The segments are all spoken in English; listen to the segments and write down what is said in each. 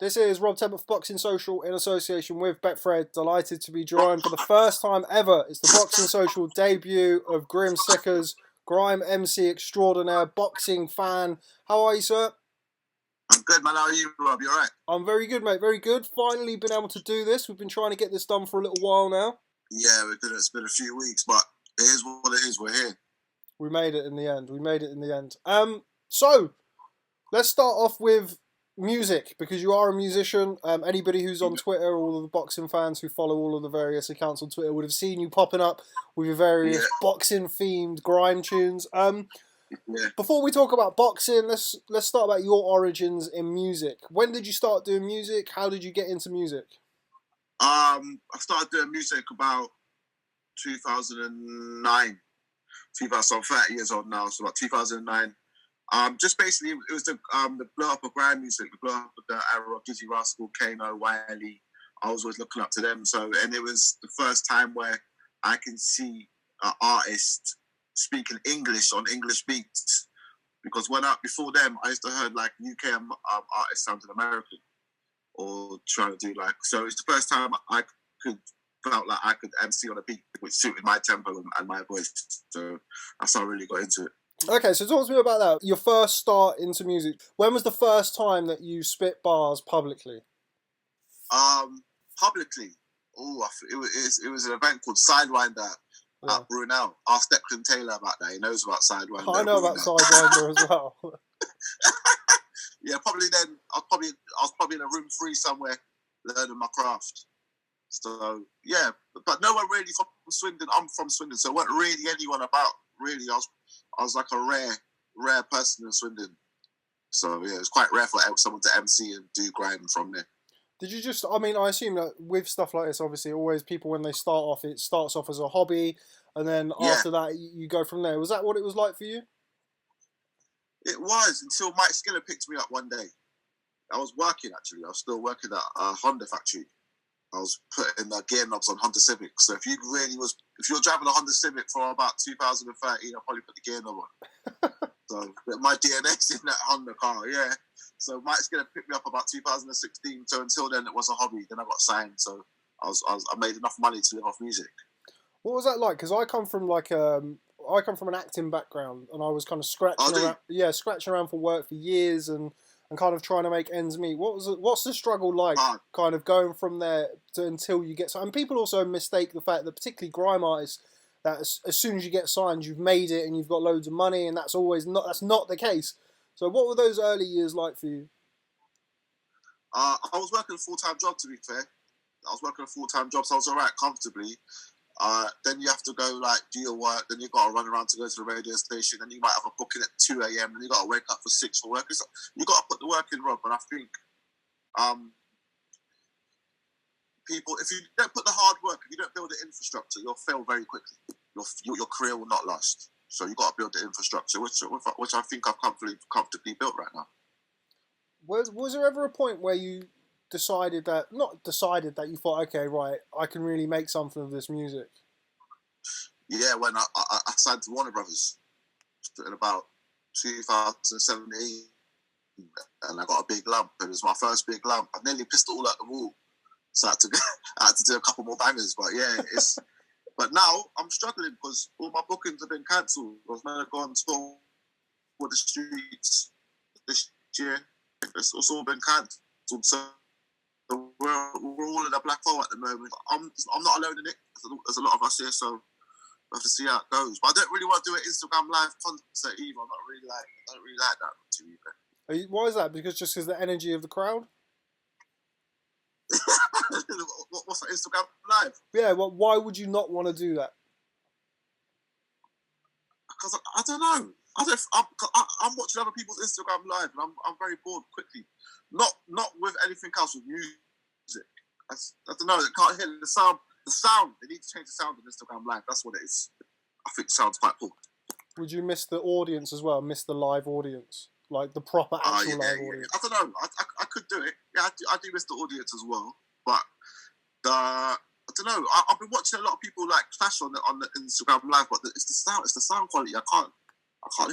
This is Rob Temple for Boxing Social in association with Betfred. Delighted to be joined for the first time ever. It's the Boxing Social debut of Grim Sickers, Grime MC extraordinaire, boxing fan. How are you, sir? I'm good, man. How are you, Rob? You alright? I'm very good, mate. Very good. Finally been able to do this. We've been trying to get this done for a little while now. Yeah, we did it. It's been a few weeks, but it is what it is. We're here. We made it in the end. So let's start off with music, because you are a musician. Anybody who's on Twitter, all of the boxing fans who follow all of the various accounts on Twitter would have seen you popping up with your various boxing themed grime tunes. Before we talk about boxing, let's start about your origins in music. When did you start doing music? How did you get into music? I started doing music about 2009. So I'm 30 years old now, so about 2009. Just basically, it was the blow up of grime music, the blow up of the era of Dizzy Rascal, Kano, Wiley. I was always looking up to them. And it was the first time where I can see an artist speaking English on English beats. Because before them, I used to heard like UK artists sounding American or trying to do like. So it's the first time I felt like I could MC on a beat which suited my tempo and my voice. So that's how I really got into it. Okay, so talk to me about that. Your first start into music. When was the first time that you spit bars publicly? Publicly? Oh, it was an event called Sidewinder at Brunel. Ask Declan Taylor about that. He knows about Sidewinder. I know about Sidewinder as well. Yeah, probably then. I was probably in a room 3 somewhere learning my craft. So yeah, but no one really from Swindon. I'm from Swindon, so there weren't really anyone about. Really, I was like a rare person in Swindon. So yeah, it was quite rare for someone to MC and do grime from there. Did you just? I mean, I assume that with stuff like this, obviously, always people when they start off, it starts off as a hobby, and then after that, you go from there. Was that what it was like for you? It was until Mike Skinner picked me up one day. I was working actually. I was still working at a Honda factory. I was putting gear knobs on Honda Civics. So if you were driving a Honda Civic for about 2013, I'll probably put the gear knob on. So my DNS in that Honda car, yeah. So Mike's gonna pick me up about 2016. So until then, it was a hobby. Then I got signed. So I made enough money to live off music. What was that like? Because I come from an acting background, and I was kind of scratching around for work for years and kind of trying to make ends meet. What's the struggle like, kind of going from there until you get signed? And people also mistake the fact that, particularly grime artists, that as soon as you get signed, you've made it and you've got loads of money, and that's not the case. So what were those early years like for you? I was working a full-time job, to be fair. I was working a full-time job, so I was all right comfortably. Then you have to go do your work. Then you got to run around to go to the radio station. Then you might have a booking at 2 a.m. Then you got to wake up for 6 for work. You got to put the work in, Rob. And I think people, if you don't put the hard work, if you don't build the infrastructure, you'll fail very quickly. Your career will not last. So you got to build the infrastructure, which I think I've comfortably built right now. Was there ever a point where you not decided that you thought, okay, right, I can really make something of this music? Yeah, when I signed to Warner Brothers in about 2017, and I got a big lump. It was my first big lump. I nearly pissed it all out the wall, so I had to do a couple more bangers. But yeah, but now I'm struggling because all my bookings have been cancelled. I was meant to go on tour for the streets this year. It's all been cancelled. So we're all in a black hole at the moment. I'm not alone in it. There's a lot of us here, so we'll have to see how it goes. But I don't really want to do an Instagram live concert either. I don't really like that, to be fair. Why is that? Because the energy of the crowd? What's that, Instagram live? Yeah, well, why would you not want to do that? Because I don't know. I'm watching other people's Instagram live, and I'm very bored quickly. Not with anything else, with music. I don't know. I can't hear the sound. The sound. They need to change the sound on Instagram live. That's what it is. I think it sounds quite cool. Would you miss the audience as well? Miss the live audience, like the proper actual live audience? I don't know. I could do it. Yeah, I do miss the audience as well. But I don't know. I've been watching a lot of people clash on the Instagram live, but it's the sound. It's the sound quality. I can't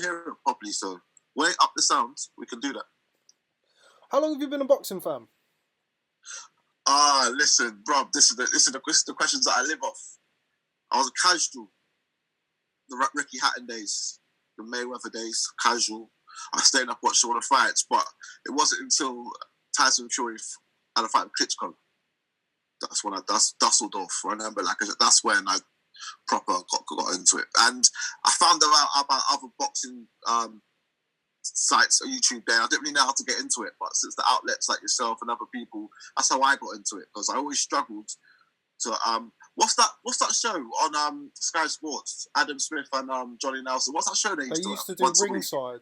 hear it properly. So way up the sound, we can do that. How long have you been a boxing fan? Listen, bro. This is the questions that I live off. I was a casual. The Ricky Hatton days, the Mayweather days, casual. I stayed up watching all the fights, but it wasn't until Tyson Fury had a fight with Klitschko. That's when I Dusseldorf. I remember, that's when I proper got into it, and I found out about other boxing sites on YouTube there. I didn't really know how to get into it, but since the outlets like yourself and other people, that's how I got into it, because I always struggled to what's that show on Sky Sports? Adam Smith and Johnny Nelson. What's that show they used to do? Ringside.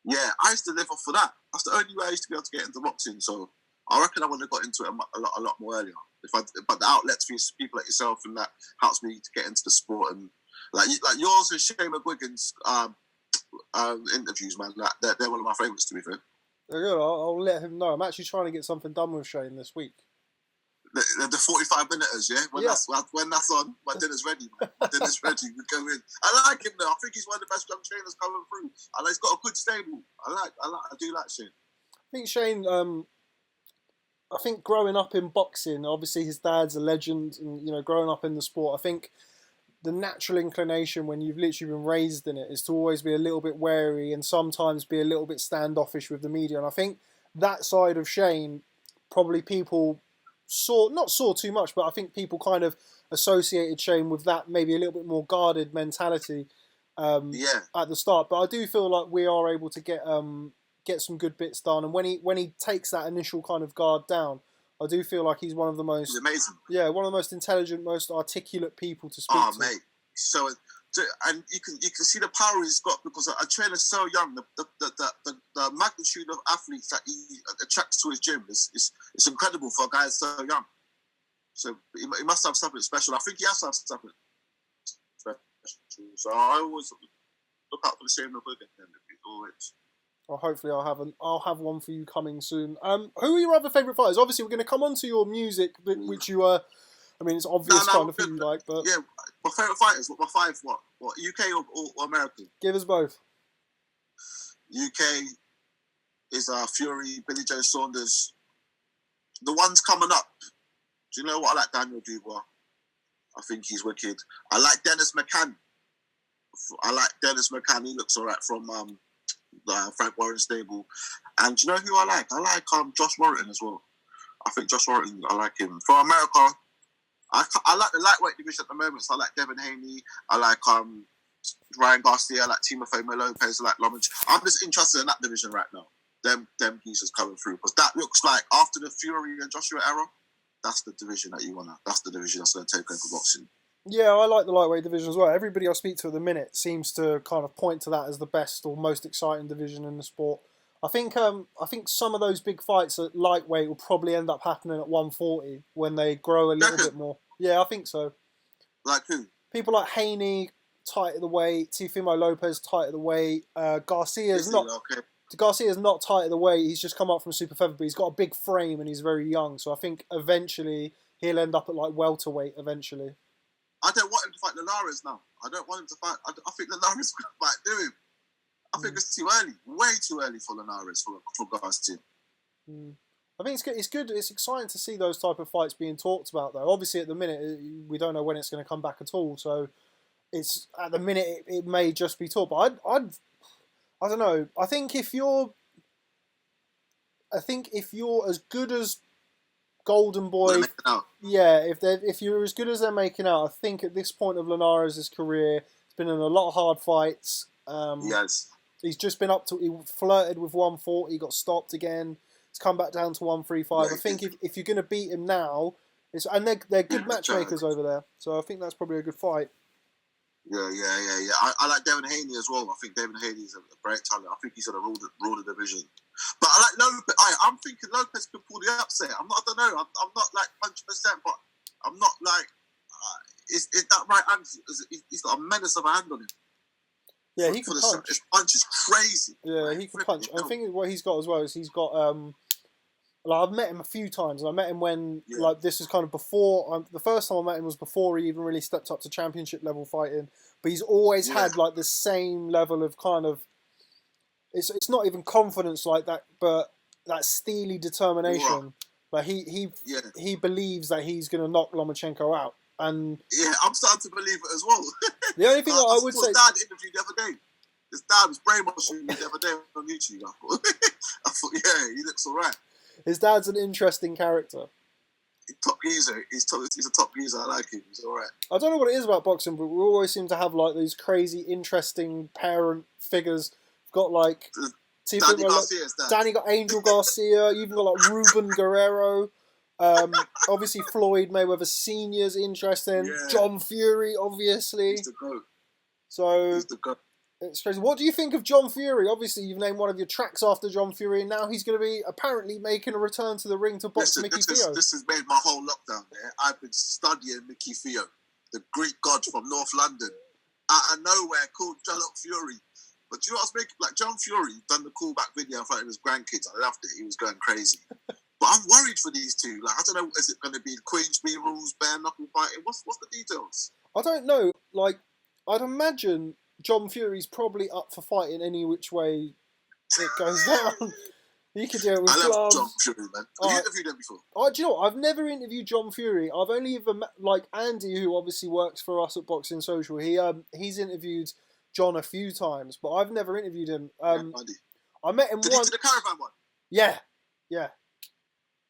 Yeah, I used to live off for that. That's the only way I used to be able to get into boxing. So I reckon I would have got into it a lot more earlier. But the outlets for people like yourself, and that helps me to get into the sport, and like yours and Shane McGuigan's interviews, man. They're one of my favourites, to be fair. They're good. I'll let him know. I'm actually trying to get something done with Shane this week. The 45-minuters, yeah? When that's on, my dinner's ready, man. My dinner's ready. We go in. I like him, though. I think he's one of the best young trainers coming through. And he's got a good stable. I do like Shane. I think Shane, I think growing up in boxing, obviously his dad's a legend, and, growing up in the sport, I think the natural inclination when you've literally been raised in it is to always be a little bit wary and sometimes be a little bit standoffish with the media. And I think that side of Shane, probably people not saw too much, but I think people kind of associated Shane with that maybe a little bit more guarded mentality at the start. But I do feel like we are able to get some good bits done, and when he takes that initial kind of guard down, I do feel like he's one of the most one of the most intelligent, most articulate people to speak to. Oh, mate, so. And you can see the power he's got, because a trainer's so young. The magnitude of athletes that he attracts to his gym is incredible for a guy so young. So he must have something special. I think he has to have something special. So I always look out for the same again. Always. Well, hopefully I'll have one for you coming soon. Who are your other favourite fighters? Obviously, we're going to come on to your music, which you I mean, it's obvious kind of thing you like, but yeah, my favourite fighters. My five. What UK or American? Give us both. UK is Fury, Billy Joe Saunders. The ones coming up. Do you know what? I like Daniel Dubois. I think he's wicked. I like Dennis McCann. He looks alright from the Frank Warren stable. And do you know who I like? I like Josh Warrington as well. I think Josh Warrington, I like him. For America, I like the lightweight division at the moment, so I like Devin Haney, I like Ryan Garcia, I like Timofey Lopez, I like Lomage. I'm just interested in that division right now. Them pieces coming through, because that looks like after the Fury and Joshua era, that's the division that you wanna. That's the division that's gonna take over boxing. Yeah, I like the lightweight division as well. Everybody I speak to at the minute seems to kind of point to that as the best or most exciting division in the sport. I think some of those big fights at lightweight will probably end up happening at 140 when they grow a little bit more. Yeah, I think so. Like who? People like Haney, tight at the weight. Teofimo Lopez, tight at the weight. Garcia's not tight at the weight. He's just come up from super feather, but he's got a big frame and he's very young. So I think eventually he'll end up at like welterweight eventually. I don't want him to fight Linares now. I don't want him to fight. I think Linares could fight him. I think it's too early, way too early for Linares for Garcia. I think it's good. It's exciting to see those type of fights being talked about, though. Obviously, at the minute, we don't know when it's going to come back at all. So, it's at the minute it may just be talked. But I don't know. I think if you're as good as Golden Boy, if you're as good as they're making out, I think at this point of Linares' career, he's been in a lot of hard fights. Yes. He's just been he flirted with 140, got stopped again. He's come back down to 135. I think if you're going to beat him now, and they're good matchmakers over there, so I think that's probably a good fight. Yeah. I like Devin Haney as well. I think Devin Haney is a great talent. I think he's going to rule the division. But I like Lopez. I'm thinking Lopez could pull the upset. I don't know. I'm not like 100%, but I'm not like. Is that right hand? He's got a menace of a hand on him. Yeah, he can punch. His punch is crazy. Yeah, he can punch. I think what he's got as well is he's got. I've met him a few times, and I met him when this was kind of before. The first time I met him was before he even really stepped up to championship level fighting. But he's always had like the same level of kind of. It's not even confidence like that, but that steely determination Like he believes that he's going to knock Lomachenko out. And yeah, I'm starting to believe it as well. the only thing that I would say, his dad interviewed the other day. His dad was brainwashing me the other day on YouTube. I thought, yeah, he looks alright. His dad's an interesting character. Top geezer. He's a top geezer. I like him. He's alright. I don't know what it is about boxing, but we always seem to have like these crazy, interesting parent figures. We've got like Danny Garcia's dad. Danny got Angel Garcia. You've even got like Ruben Guerrero. Obviously Floyd Mayweather Senior's interesting. Yeah. John Fury, obviously. He's the GOAT. So He's the GOAT. it's crazy. What do you think of John Fury? Obviously, you've named one of your tracks after John Fury, and now he's going to be apparently making a return to the ring to box Mickey Theo. This has made my whole lockdown. Yeah? I've been studying Mickey Theo, the Greek god from North London, out of nowhere, called John Fury. But do you know what's making? Like John Fury done the callback video in front of his grandkids. I loved it. He was going crazy. But I'm worried for these two. Like I don't know, is it going to be Queensberry rules, bare knuckle fighting? What's the details? I don't know. Like I'd imagine John Fury's probably up for fighting any which way it goes down. You could do it with gloves. I love John Fury, man. Have you interviewed him before? Do you know what? I've never interviewed John Fury. I've only ever met, like Andy, who obviously works for us at Boxing Social. He's interviewed John a few times, but I've never interviewed him. I met him once. Did he do the caravan one? Yeah.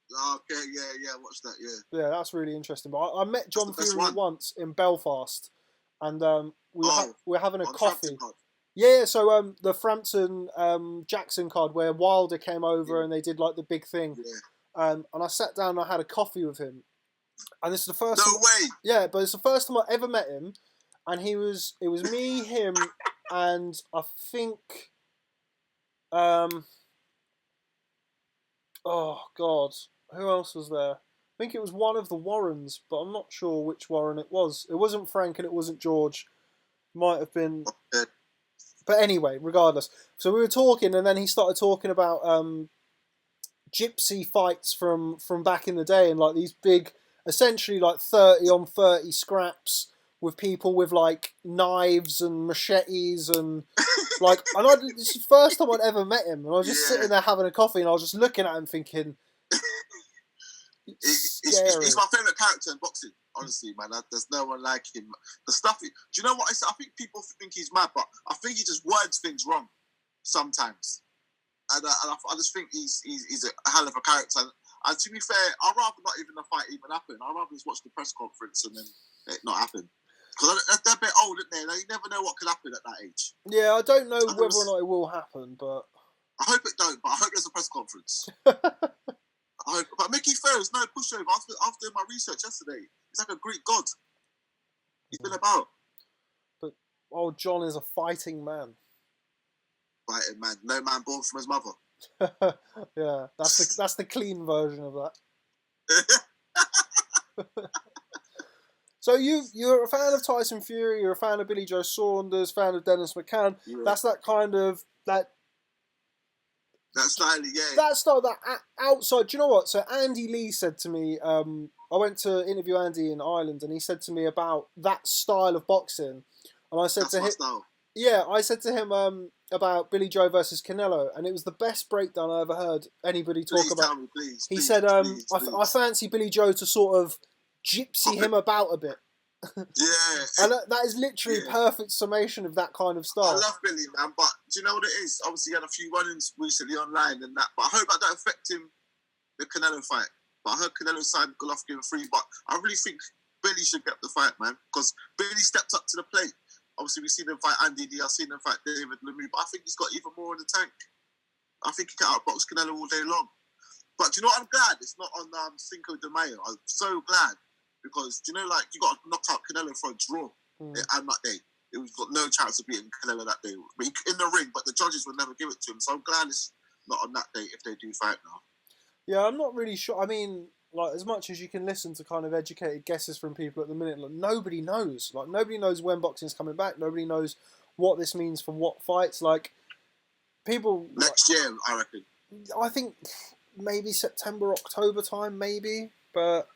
Okay, yeah, watch that, yeah. Yeah, that's really interesting. But I met John Fury once in Belfast, and we were having a coffee. Yeah, so the Frampton Jackson card where Wilder came over and they did like the big thing. Yeah. And I sat down and I had a coffee with him. And this is the first No way! Yeah, but it's the first time I ever met him. And it was me, him, and I think oh God, who else was there? I think it was one of the Warrens, but I'm not sure which Warren it was. It wasn't Frank and it wasn't George. Might have been. But anyway, regardless. So we were talking, and then he started talking about gypsy fights from back in the day, and like these big, essentially like 30 on 30 scraps with people with like knives and machetes and like. And this is the first time I'd ever met him, and I was just sitting there having a coffee, and I was just looking at him thinking. He's my favourite character in boxing, honestly, man. There's no one like him. The stuff, do you know what I say? I think people think he's mad, but I think he just words things wrong sometimes. And I just think he's a hell of a character. And to be fair, I'd rather not even the fight even happen. I'd rather just watch the press conference and then it not happen. Because they're a bit old, aren't they? You never know what could happen at that age. Yeah, I don't know whether or not it will happen, but... I hope it don't, but I hope there's a press conference. But Mickey Ferris, no pushover. After my research yesterday, he's like a Greek god. He's been about. But John is a fighting man. Fighting man, no man born from his mother. Yeah, that's the clean version of that. So you're a fan of Tyson Fury, you're a fan of Billy Joe Saunders, fan of Dennis McCann. Yeah. That's that kind of that. That style, yeah. That style, that outside. Do you know what? So Andy Lee said to me, I went to interview Andy in Ireland, and he said to me about that style of boxing, and I said to him, yeah, I said to him about Billy Joe versus Canelo, and it was the best breakdown I ever heard anybody talk about. Tell me, please, he said, I fancy Billy Joe to sort of gypsy him about a bit. Yeah. And that is literally perfect summation of that kind of style. I love Billy, man, but do you know what it is? Obviously, he had a few run-ins recently online and that, but I hope that don't affect him, the Canelo fight. But I heard Canelo signed Golovkin free, but I really think Billy should get the fight, man, because Billy stepped up to the plate. Obviously, we've seen him fight Andy D, I've seen him fight David Lemieux, but I think he's got even more in the tank. I think he can outbox Canelo all day long. But do you know what? I'm glad it's not on Cinco de Mayo. I'm so glad. Because, you know, like, you got to knock out Canelo for a draw on that day. It was got no chance of beating Canelo that day. In the ring, but the judges would never give it to him. So I'm glad it's not on that day if they do fight now. Yeah, I'm not really sure. I mean, like, as much as you can listen to kind of educated guesses from people at the minute, like, nobody knows. Like, nobody knows when boxing's coming back. Nobody knows what this means for what fights. Like, people... Next year, I reckon. I think maybe September, October time, maybe. But...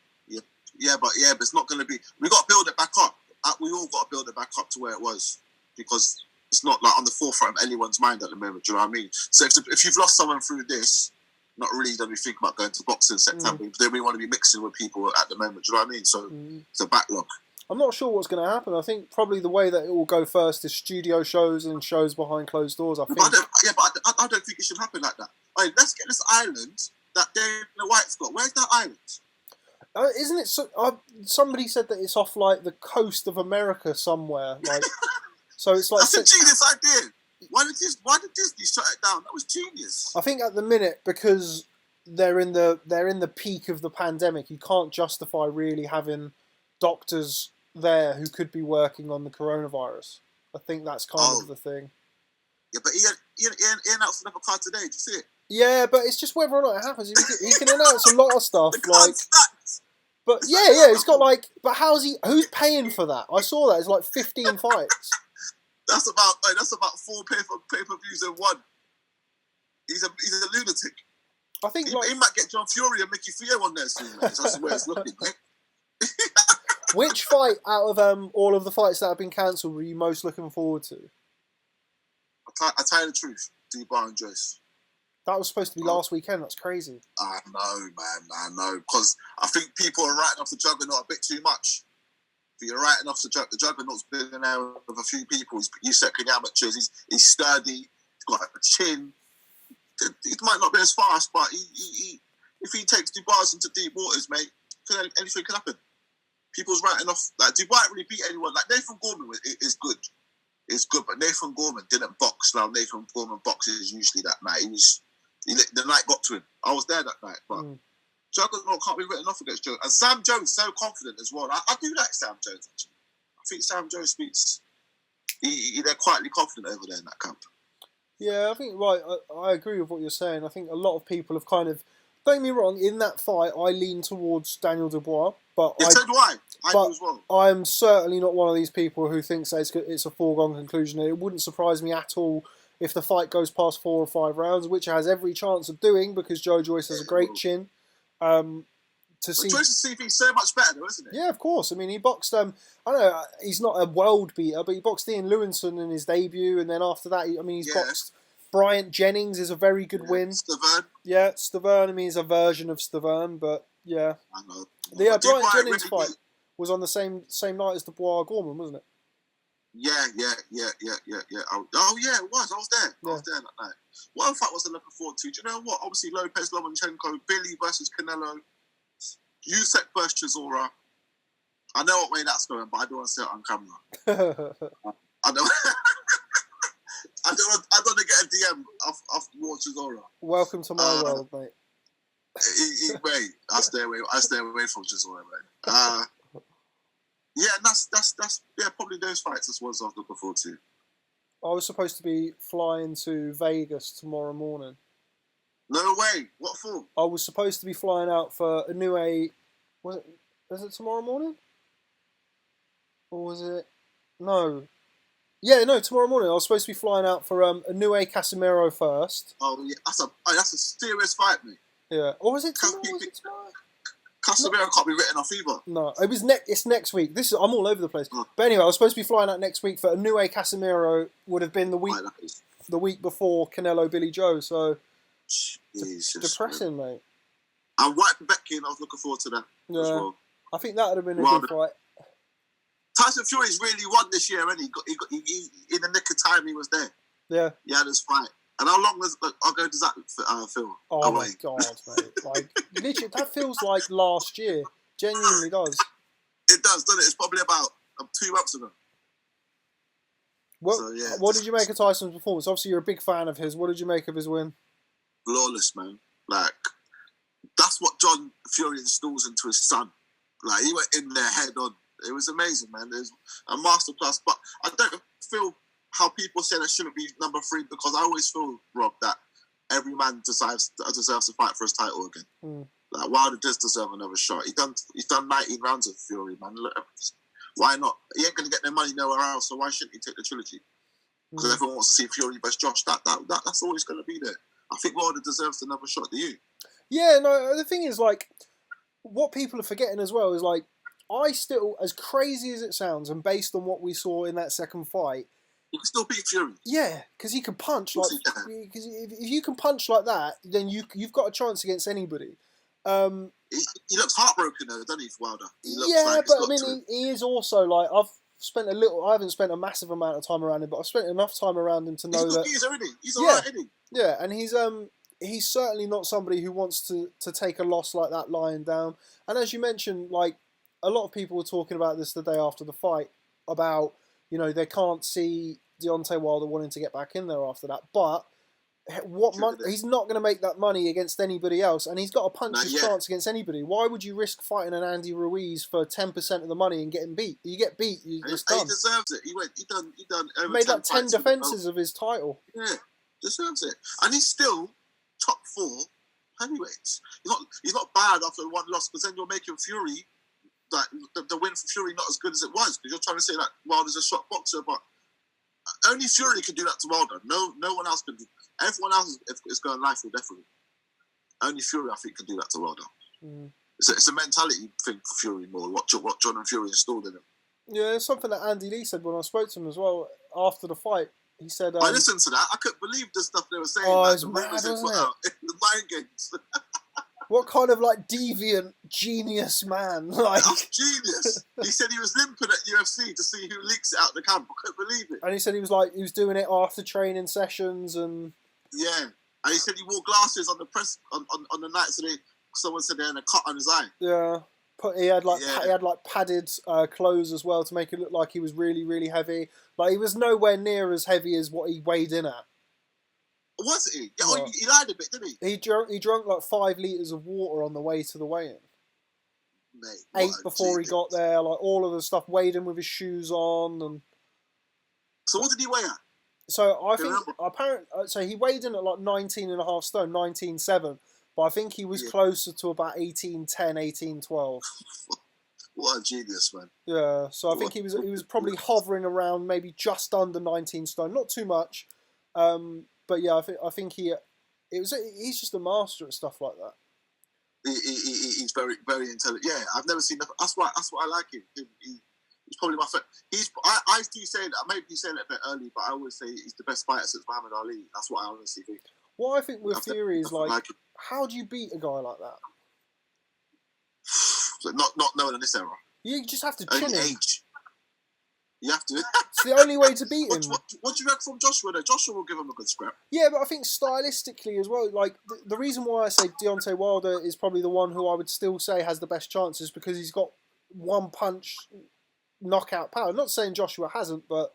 Yeah, but it's not going to be... We got to build it back up. We all got to build it back up to where it was. Because it's not like on the forefront of anyone's mind at the moment, do you know what I mean? So if you've lost someone through this, not really don't we think about going to boxing in September. Then we want to be mixing with people at the moment. Do you know what I mean? So it's a backlog. I'm not sure what's going to happen. I think probably the way that it will go first is studio shows and shows behind closed doors. I think. But I don't think it should happen like that. Right, let's get this island that Dana White's got. Where's that island? Isn't it? Somebody said that it's off like the coast of America somewhere. Like, so it's like that's a genius idea. Why did Disney shut it down? That was genius. I think at the minute because they're in the peak of the pandemic, you can't justify really having doctors there who could be working on the coronavirus. I think that's kind of the thing. Yeah, but he announced another card today. Did you see it? Yeah, but it's just whether or not it happens. He can announce a lot of stuff. But yeah, he's got like. But who's paying for that? I saw that. It's like 15 fights. That's about 4 pay-per-views in one. He's a lunatic. I think he might get John Fury and Mickey Theo on there soon. Mate. That's where it's looking, mate. Which fight out of all of the fights that have been cancelled were you most looking forward to? I tell you the truth, Dubai and Joyce. That was supposed to be last weekend. That's crazy. I know, man. I know. Because I think people are writing off the Juggernaut a bit too much. If you're writing off the Juggernaut's been in there with a few people. He's second amateurs. He's sturdy. He's got a chin. He might not be as fast, but if he takes Dubai into deep waters, mate, anything can happen. People's writing off. Like, Dubai really beat anyone. Like, Nathan Gorman is good. It's good, but Nathan Gorman didn't box. Now, Nathan Gorman boxes usually that night. The night got to him. I was there that night, but Juggernaut can't be written off against Jones. And Sam Jones so confident as well. I do like Sam Jones, actually. I think Sam Jones speaks. They're quietly confident over there in that camp. Yeah, I think, right, I agree with what you're saying. I think a lot of people have kind of, don't get me wrong, in that fight, I lean towards Daniel Dubois. But so do I. I do as well. I'm certainly not one of these people who thinks that it's a foregone conclusion. It wouldn't surprise me at all if the fight goes past 4 or 5 rounds, which it has every chance of doing because Joe Joyce has a great chin. Joyce's CV is so much better, though, isn't it? Yeah, of course. I mean, he boxed. I don't know. He's not a world beater, but he boxed Ian Lewinson in his debut, and then after that, he's boxed Bryant Jennings. Is a very good win. Stavern. Yeah, Stavern. I mean, he's a version of Stavern, but yeah. I know. The Bryant Jennings fight was on the same night as Dubois Gorman, wasn't it? Yeah. Oh yeah, it was. I was there. I was there that night. What fight was I looking forward to? Do you know what? Obviously, Lopez Lomachenko, Billy versus Canelo, Usyk versus Chisora. I know what way that's going, but I don't want to say it on camera. I don't. I don't want to get a DM off Chisora. Welcome to my world, mate. Mate, I stay away from Chisora, mate. Yeah, that's probably those fights as ones I was looking forward to. I was supposed to be flying to Vegas tomorrow morning. No way. What for? I was supposed to be flying out for a new Was it tomorrow morning? Or was it? No. Yeah, no, tomorrow morning. I was supposed to be flying out for a new Casimiro first. Oh yeah, that's a serious fight, mate. Yeah. Or was it tomorrow? Casimiro can't be written off either. No, it's next week. I'm all over the place. But anyway, I was supposed to be flying out next week for a new Casimiro. Would have been the week before Canelo Billy Joe. So depressing, mate. And White Povetkin, I was looking forward to that as well. I think that would have been a good fight. Tyson Fury's really won this year, and he in the nick of time he was there. Yeah. He had his fight. And how long does that film? Oh my God, mate! Like literally, that feels like last year. Genuinely does. It does, doesn't it? It's probably about 2 months ago. What did you make of Tyson's performance? Obviously, you're a big fan of his. What did you make of his win? Flawless, man. Like that's what John Fury installs into his son. Like he went in there head on. It was amazing, man. It was a masterclass. But I don't feel how people say that shouldn't be number 3 because I always feel, Rob, that every man deserves to fight for his title again. Like Wilder does deserve another shot. He's done 19 rounds of Fury, man. Look, why not? He ain't gonna get no money nowhere else, so why shouldn't he take the trilogy? Because everyone wants to see Fury versus Josh. That's always gonna be there. I think Wilder deserves another shot. Do you? Yeah, no. The thing is, like, what people are forgetting as well is, like, I still, as crazy as it sounds, and based on what we saw in that second fight, He can still beat Fury. Yeah, because he can punch Of like. course he can. Because if you can punch like that, then you've got a chance against anybody. He looks heartbroken though, doesn't he, for Wilder? He looks Yeah, like but it's I got mean, he is also like I haven't spent a massive amount of time around him, but I've spent enough time around him to know he's a that. good geezer, isn't he? He's Yeah. alright, isn't he? Yeah, and he's certainly not somebody who wants to take a loss like that lying down. And as you mentioned, like a lot of people were talking about this the day after the fight about they can't see Deontay Wilder wanting to get back in there after that, but. He's not going to make that money against anybody else, and he's got a puncher's chance against anybody. Why would you risk fighting an Andy Ruiz for 10% of the money and getting beat? You get beat, it's done. He deserves it. He done over made 10 like 10 defences of his title. Yeah, deserves it, and he's still top 4 heavyweights. He's not bad after one loss, because then you're making Fury like the win for Fury not as good as it was, because you're trying to say that Wilder's a shot boxer, but only Fury can do that to Wilder. No one else can do. Everyone else is going life or death with him. Only Fury, I think, can do that to Wilder. It's a mentality thing for Fury more. What John and Fury installed in him. Yeah, it's something that Andy Lee said when I spoke to him as well after the fight. He said, I listened to that. I couldn't believe the stuff they were saying. Oh, it's mad, isn't it? The mind games. What kind of like deviant genius man? Like That's genius. He said he was limping at UFC to see who leaks it out the camp. I couldn't believe it. And he said he was doing it after training sessions and. Yeah, and he said he wore glasses on the press on the night, so someone said they had a cut on his eye. Yeah, he had like padded clothes as well to make it look like he was really, really heavy. Like he was nowhere near as heavy as what he weighed in at. Was he? Yeah, he lied a bit, didn't he? He drank like 5 litres of water on the way to the weigh-in. Mate, 8 before he got there. Like all of the stuff, weighed in with his shoes on and. So what did he weigh at? So I think so he weighed in at like 19.5 stone, 19.7, but I think he was closer to about 18.10, 18.12. What a genius, man! Yeah, so I think he was probably hovering around maybe just under 19 stone, not too much, but yeah, I think he's just a master at stuff like that. He's very, very intelligent. Yeah, I've never seen that. That's why I like him. He's probably my favorite. I do say that. Maybe you said it a bit early, but I always say he's the best fighter since Muhammad Ali. That's what I honestly think. What I think with Fury is like, how do you beat a guy like that? So not knowing in this era. You just have to chin him. Age. You have to. It's the only way to beat him. What do you reckon from Joshua though? Joshua will give him a good scrap. Yeah, but I think stylistically as well, like the reason why I say Deontay Wilder is probably the one who I would still say has the best chances because he's got one punch knockout power. I'm not saying Joshua hasn't, but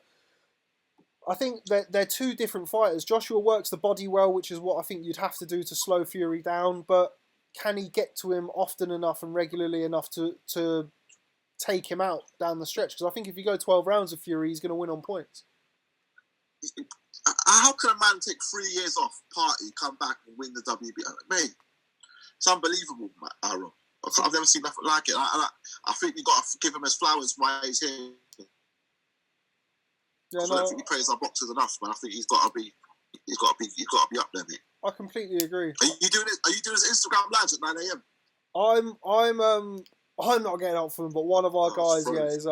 I think they're two different fighters. Joshua works the body well, which is what I think you'd have to do to slow Fury down, but can he get to him often enough and regularly enough to take him out down the stretch? Because I think if you go 12 rounds of Fury, he's going to win on points. How can a man take 3 years off, party, come back and win the WBO? Mate, it's unbelievable, Aaron. I've never seen nothing like it. I think you got to give him his flowers while he's here. Yeah, I don't think he praised our boxers enough, man. I think he's got to be up there, mate. I completely agree. Are you doing his Instagram lives at 9 a.m.? I'm not getting up for him, but one of our guys, is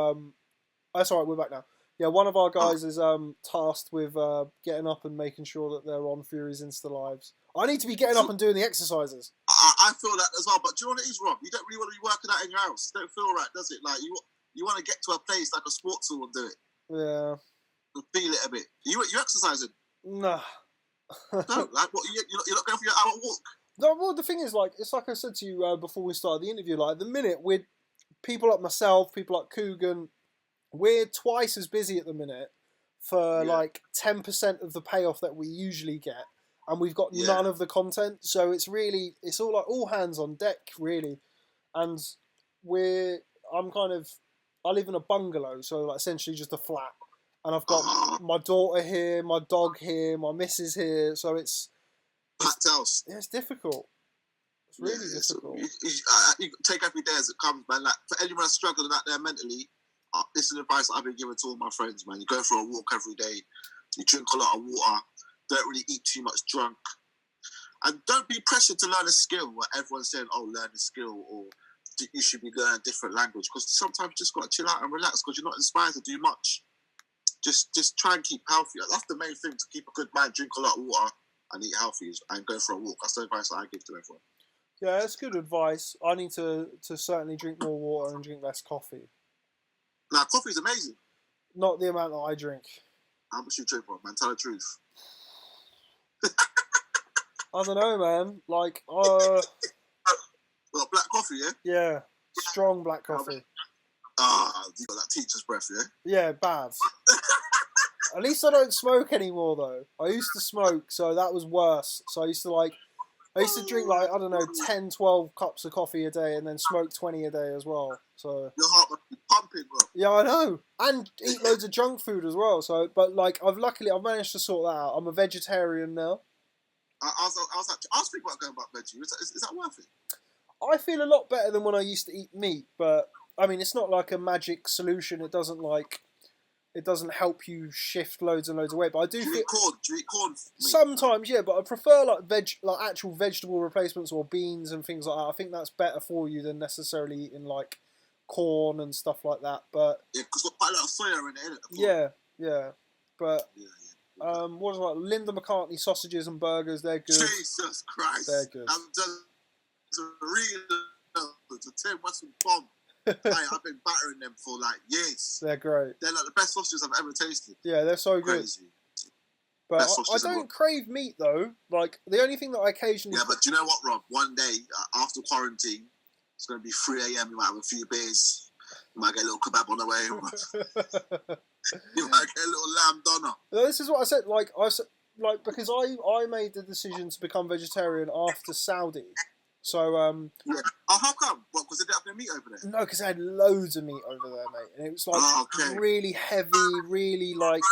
that's all right. We're back now. Yeah, one of our guys is tasked with getting up and making sure that they're on Fury's Insta lives. I need to be getting up and doing the exercises. I feel that as well, but do you know what it is, Rob? You don't really want to be working out in your house. It don't feel right, does it? Like you want to get to a place like a sports hall and do it. Yeah. And feel it a bit. You exercising? Nah. No, like what? You're not going for your hour walk? No, well, the thing is, like, it's like I said to you before we started the interview. Like, at the minute, with people like myself, people like Coogan, we're twice as busy at the minute for like 10% of the payoff that we usually get, and we've got none of the content. So it's all like all hands on deck, really. And I live in a bungalow, so like essentially just a flat, and I've got my daughter here, my dog here, my missus here, so it's packed house. Yeah, it's difficult. It's really difficult. You take every day as it comes, man. Like for anyone struggling out there mentally, this is advice I've been giving to all my friends, man. You go for a walk every day. You drink a lot of water. Don't really eat too much junk. And don't be pressured to learn a skill where everyone's saying, oh, learn a skill or you should be learning a different language. Because sometimes you just got to chill out and relax because you're not inspired to do much. just try and keep healthy. That's the main thing, to keep a good mind. Drink a lot of water and eat healthy and go for a walk. That's the advice that I give to everyone. Yeah, that's good advice. I need to certainly drink more water and drink less coffee. Now, coffee's amazing. Not the amount that I drink. How much you drink, bro? Man, tell the truth. I don't know, man. Like, Well, black coffee, yeah? yeah, strong black coffee. You got that teacher's breath, yeah? Yeah, bad. At least I don't smoke anymore, though. I used to smoke, so that was worse. So I used to drink, like, I don't know, 10, 12 cups of coffee a day and then smoke 20 a day as well. So your heart must be pumping, bro. yeah, I know. And eat loads of junk food as well. So, but, like, I've managed to sort that out. I'm a vegetarian now. I was thinking about going back veggie. Is that worth it? I feel a lot better than when I used to eat meat, but I mean, it's not like a magic solution. It doesn't help you shift loads and loads of weight. But I do feel eat corn? Do you eat corn? Sometimes, yeah. But I prefer like actual vegetable replacements or beans and things like that. I think that's better for you than necessarily eating like corn and stuff like that. But yeah, because got quite a lot of soya in it, innit? Yeah. But yeah. What is it like? Linda McCartney sausages and burgers? They're good. Jesus Christ! They're good. I'm just a Tim Weston bomb. I've been battering them for like years. They're great. They're like the best sausages I've ever tasted. Yeah, they're so good. Crazy. But I don't crave meat though. Like the only thing that I occasionally. Yeah, but do you know what, Rob? One day after quarantine, it's going to be 3 a.m. You might have a few beers. You might get a little kebab on the way. You might get a little lamb doner. This is what I said. Because I made the decision to become vegetarian after Saudi. So yeah. Oh, how come? What? Because they didn't have no meat over there? No, because they had loads of meat over there, mate, and it was like really heavy, really like.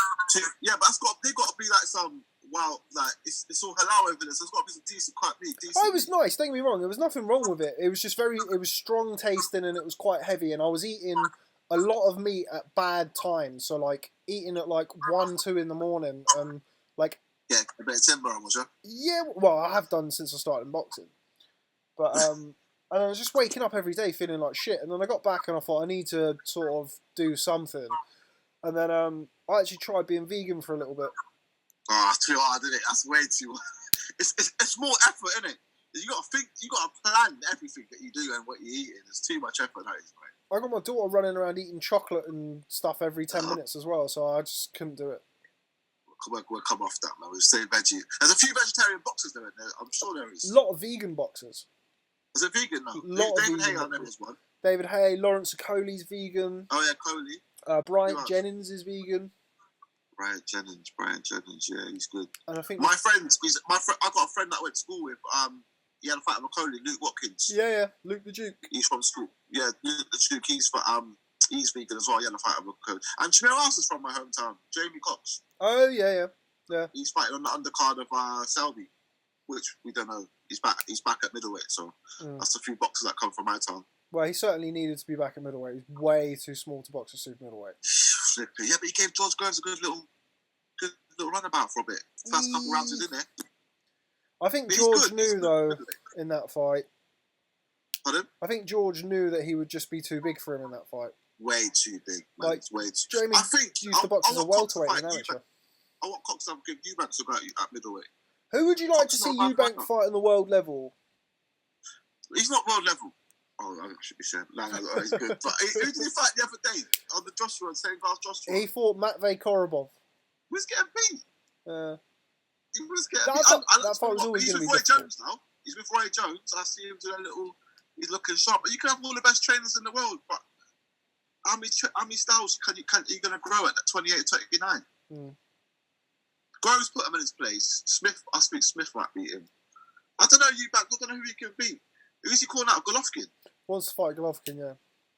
Yeah, but they've got to be like some. Wow, like it's all halal over there, so it's got to be some decent, quite meat. Oh, it was nice. Don't get me wrong. There was nothing wrong with it. It was just it was strong tasting, and it was quite heavy. And I was eating a lot of meat at bad times. So like eating at like 1, 2 in the morning, and like. Yeah, a bit of timber on, was you? Yeah, well, I have done since I started boxing. But and I was just waking up every day feeling like shit. And then I got back and I thought I need to sort of do something. And then I actually tried being vegan for a little bit. Oh, it's too hard, isn't it? That's way too hard. It's more effort, isn't it? You got to think, you got to plan everything that you do and what you're eating. There's too much effort, that is, mate. I got my daughter running around eating chocolate and stuff every 10 minutes as well, so I just couldn't do it. We'll come off that, man. We'll stay veggie. There's a few vegetarian boxers there, I'm sure there is. A lot of vegan boxers. Is it vegan now? David Hay, I know, was one. David Hay, Lawrence Coley's vegan. Oh yeah, Coley. Brian Jennings is vegan. Brian Jennings, yeah, he's good. And I think I got a friend that I went to school with. He had a fight with Coley, Luke Watkins. Yeah, Luke the Duke. He's from school. Yeah, Luke the Duke. He's vegan as well. He had a fight with Coley. And do you know who else is from my hometown? Jamie Cox. Oh yeah. He's fighting on the undercard of Selby, which we don't know. He's back at middleweight, so that's a few boxers that come from my town. Well, he certainly needed to be back at middleweight. He's way too small to box at super middleweight. Flippy. Yeah, but he gave George Groves a good little runabout for a bit. First couple rounds, didn't he? I think George knew though in that fight. Pardon? I think George knew that he would just be too big for him in that fight. Way too big, man. Like, way too. Jamie used to box as a welterweight in amateur. I want Cox to give Eubank to go at middleweight. Who would you like to see Eubank fight on the world level? He's not world level. Oh, I should be saying. No, he's good. But who did he fight the other day on the Joshua, same class Joshua? He fought Matvey Korobov. He was getting beat. He was getting beat. That fight was always going to be difficult. He's with Roy Jones now. He's with Roy Jones. I see him doing a little. He's looking sharp. But you can have all the best trainers in the world, but how many styles are you going to grow at 28, 29? Groves put him in his place. I think Smith might beat him. I don't know, Eubank. I don't know who he can beat. Who's he calling out? Golovkin? Wants to fight Golovkin, yeah.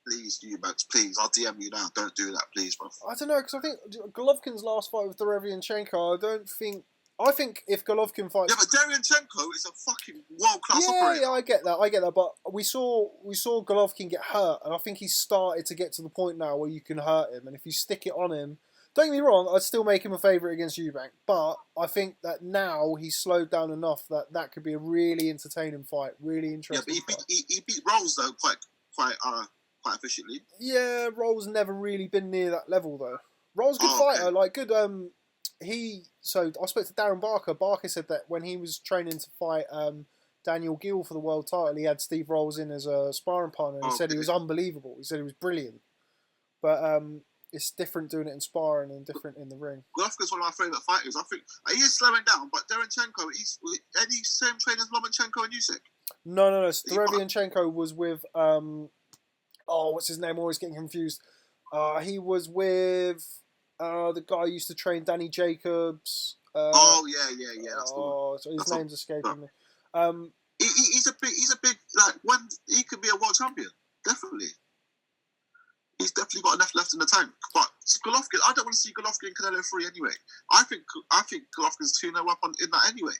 Please, Eubank, please. I'll DM you now. Don't do that, please, bro. I don't know, because I think Golovkin's last fight with Derevianchenko, I think if Golovkin fights... Yeah, but Derevianchenko is a fucking world-class operator. Yeah, I get that. But we saw Golovkin get hurt, and I think he's started to get to the point now where you can hurt him, and if you stick it on him... Don't get me wrong, I'd still make him a favourite against Eubank, but I think that now he's slowed down enough that could be a really entertaining fight, really interesting. Yeah, but he beat Rolls though quite efficiently. Yeah, Rolls never really been near that level though. Rolls a good Oh, fighter, okay. like good. So I spoke to Darren Barker. Barker said that when he was training to fight Daniel Gill for the world title, he had Steve Rolls in as a sparring partner, and he said he was unbelievable. He said he was brilliant, but it's different doing it in sparring and different in the ring. Golovkin's one of my favourite fighters. I think he is slowing down, but Derenchenko, he's any same trainer as Lomachenko and Usyk. No. So Derevianchenko was with what's his name? Always getting confused. He was with the guy who used to train Danny Jacobs. Yeah. That's the one. So his name's escaping me. He's a big like when he could be a world champion. Definitely. He's definitely got enough left in the tank. But Golovkin, I don't want to see Golovkin and Canelo 3 anyway. I think Golovkin's 2-0 up in that anyway.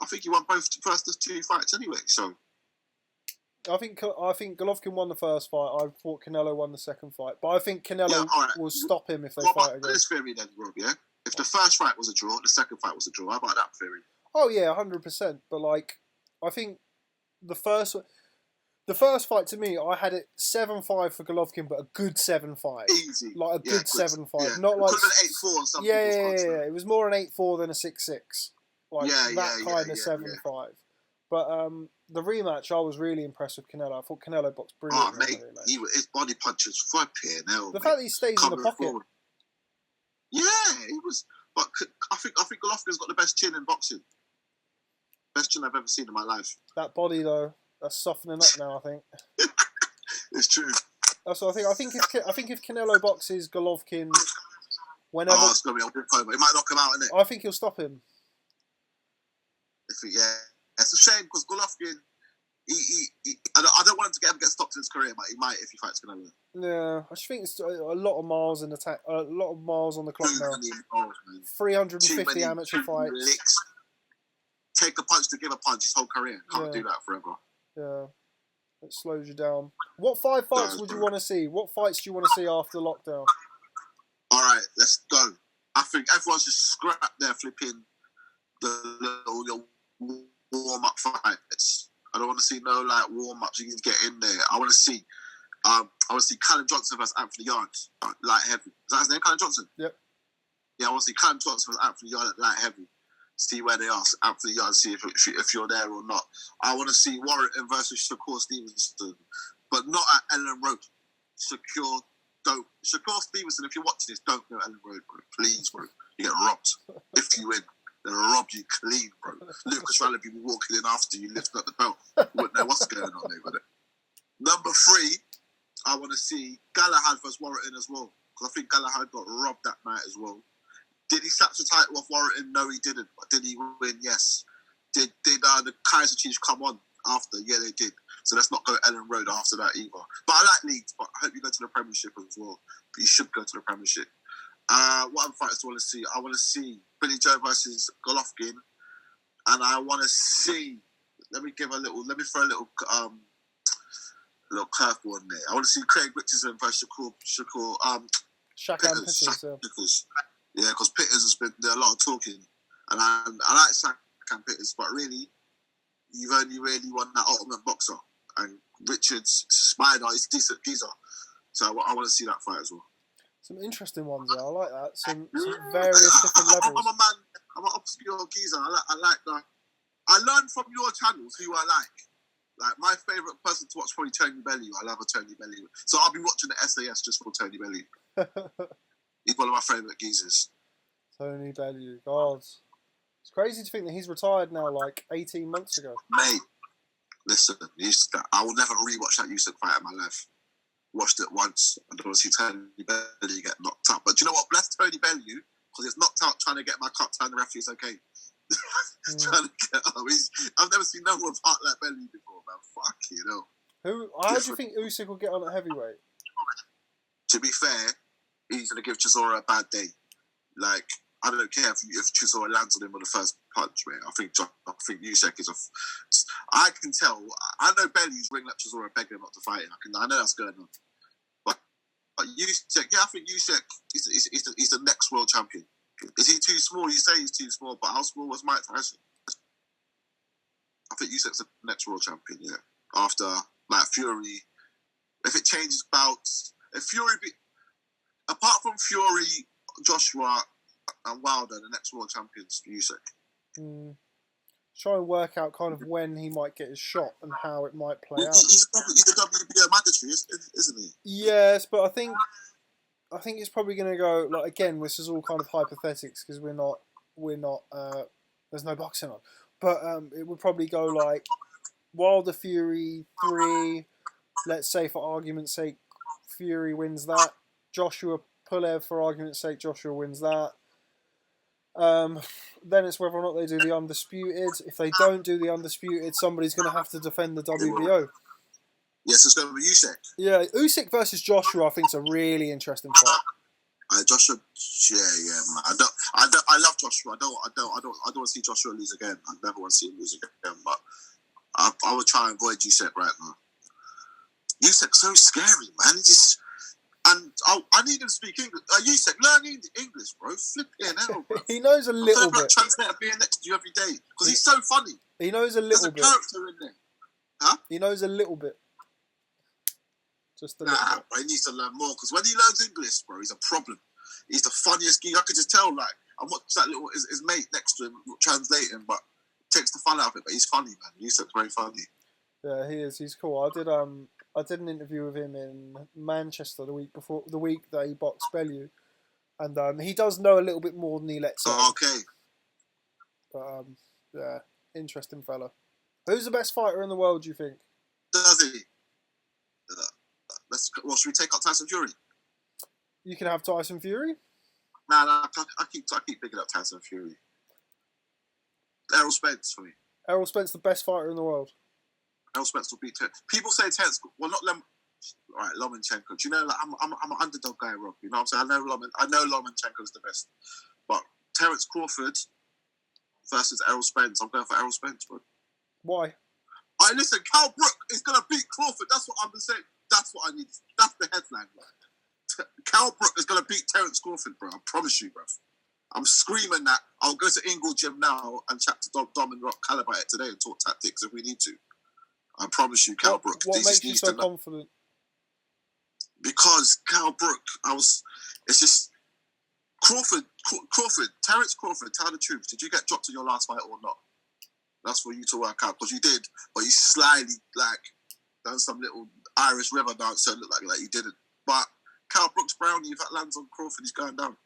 I think he won both first 2 fights anyway. So I think Golovkin won the first fight. I thought Canelo won the second fight, but I think Canelo will stop him if they fight again. This theory then, Rob, yeah? If the first fight was a draw, the second fight was a draw. How about that theory? Oh yeah, 100%. But like, I think the first fight to me, I had it 7-5 for Golovkin, but a good 7-5. Easy, like a good 7-5, yeah. not like could have been 8-4 or something. Yeah. It was more an 8-4 than a 6-6. Like that kind of 7-5. But the rematch, I was really impressed with Canelo. I thought Canelo boxed brilliant. Oh, mate, his body punches flipping hell. The fact that he stays in the pocket. Forward. Yeah, he was. But I think Golovkin's got the best chin in boxing. Best chin I've ever seen in my life. That body though, that's softening up now. I think. It's true. That's what I think. I think if Canelo boxes Golovkin, whenever it's gonna be a big fight. He might knock him out, innit? I think he'll stop him. It's a shame because Golovkin, I don't want him to get stopped in his career, but he might if he fights Canelo. Yeah, I just think it's a lot of miles in the a lot of miles on the clock now. 350 amateur fights. Licks. Take a punch to give a punch his whole career. Can't do that forever. Yeah, it slows you down. What 5 fights would you want to see? What fights do you want to see after lockdown? All right, let's go. I think everyone should scrap their flipping the little warm-up fights. I don't want to see no like warm-ups. You can get in there. I want to see Callum Johnson versus Anthony Yarde, light heavy. Is that his name, Callum Johnson? Yep. Yeah, I want to see Callum Johnson versus Anthony Yarde at light heavy. See where they are. Anthony Yarde, see if you're there or not. I want to see Warrington versus Shakur Stevenson, but not at Ellen Road. Shakur Stevenson, if you're watching this, don't go Ellen Road, bro. Please, bro. You get robbed. If you win, they'll rob you clean, bro. Lucas Raleigh will be walking in after you lift up the belt. You wouldn't know what's going on there with it. Number 3, I want to see Galahad versus Warrington as well. Because I think Galahad got robbed that night as well. Did he snatch the title off Warrington? No, he didn't. But did he win? Yes. Did the Kaiser Chiefs come on after? Yeah, they did. So let's not go Ellen Road after that either. But I like Leeds, but I hope you go to the Premiership as well. But you should go to the Premiership. What other fighters do I want to see? I want to see Billy Joe versus Golovkin. And I want to see, let me throw a little curveball in there. I want to see Craig Richardson versus Shakan Pitters. Yeah, because Pitters has been there a lot of talking. And I like Shakan Pitters, but really, you've only really won that Ultimate Boxer. And Richards, Spider, he's a decent geezer. So I want to see that fight as well. Some interesting ones there. I like that. Some various different levels. I'm an obscure geezer. I learn from your channels who I like. Like, my favourite person to watch probably Tony Bellew. I love a Tony Bellew. So I'll be watching the SAS just for Tony Bellew. He's one of my favourite geezers. Tony Bellew. God. It's crazy to think that he's retired now, like 18 months ago. Mate, listen, I will never rewatch that Usyk fight in my life. Watched it once. I don't want to see Tony Bellew get knocked out. But do you know what? Bless Tony Bellew, because he's knocked out trying to get my cut turn the referee's okay. Trying to get up. I've never seen no one fight like Bellew before, man. Fuck, you know. How do you think Usyk will get on at heavyweight? To be fair, he's going to give Chisora a bad day. Like, I don't care if Chisora lands on him on the first punch, mate. I think Usyk is I can tell. I know Bellew's ringing up Chisora begging him not to fight him. I know that's going on. But Usyk, yeah, I think Usyk he's the next world champion. Is he too small? You say he's too small, but how small was Mike Tyson? I think Usyk's the next world champion, yeah. After, like, Fury. If it changes bouts, if Fury apart from Fury, Joshua, and Wilder, the next world champions, Usyk. Try and work out kind of when he might get his shot and how it might play out. He's a WBO mandatory, isn't he? Yes, but I think it's probably going to go like, again. This is all kind of hypothetics because we're not. There's no boxing on, but it would probably go like Wilder Fury 3. Let's say for argument's sake, Fury wins that. Joshua Pulev, for argument's sake, Joshua wins that. Then it's whether or not they do the Undisputed. If they don't do the Undisputed, somebody's going to have to defend the WBO. Yes, it's going to be Usyk. Yeah, Usyk versus Joshua, I think, is a really interesting fight. Joshua, yeah, man. I love Joshua. I don't want to see Joshua lose again. I never want to see him lose again. But I would try and avoid Usyk right now. Usyk's so scary, man. And I need him to speak English. Usyk, learn English, bro. Flipping hell, bro. He knows a little bit. Translator being next to you every day because he's so funny. He knows a little bit. There's a character in there, huh? He knows a little bit. Just a little bit. Bro, he needs to learn more because when he learns English, bro, he's a problem. He's the funniest geek. I could just tell. Like, I watched that little his mate next to him translating, but takes the fun out of it. But he's funny, man. Usyk's very funny. Yeah, he is. He's cool. I did an interview with him in Manchester the week that he boxed Bellew, and he does know a little bit more than he lets on. Oh, okay. But yeah, interesting fella. Who's the best fighter in the world, do you think? Does he? Should we take out Tyson Fury? You can have Tyson Fury. Nah, I keep picking up Tyson Fury. Errol Spence for me. Errol Spence, the best fighter in the world. Errol Spence will beat Terence. People say Terence. Well, not Lomachenko. Do you know? Like, I'm an underdog guy, Rob. You know what I'm saying? I know Lomachenko's the best, but Terence Crawford versus Errol Spence. I'm going for Errol Spence, bro. Why? Listen, Cal Brook is gonna beat Crawford. That's what I'm saying. That's what I need. That's the headline, bro. Cal Brook is gonna beat Terence Crawford, bro. I promise you, bro. I'm screaming that. I'll go to Ingle Gym now and chat to Dom and Rock Caliber today and talk tactics if we need to. I promise you, Cal Brook. What makes you so confident? Because Cal Brook, it's just Crawford, Terence Crawford, tell the truth. Did you get dropped in your last fight or not? That's for you to work out, because you did, but you slyly, like, done some little Irish river dance, so it looked like you didn't. But Cal Brook's brownie, if that lands on Crawford, he's going down.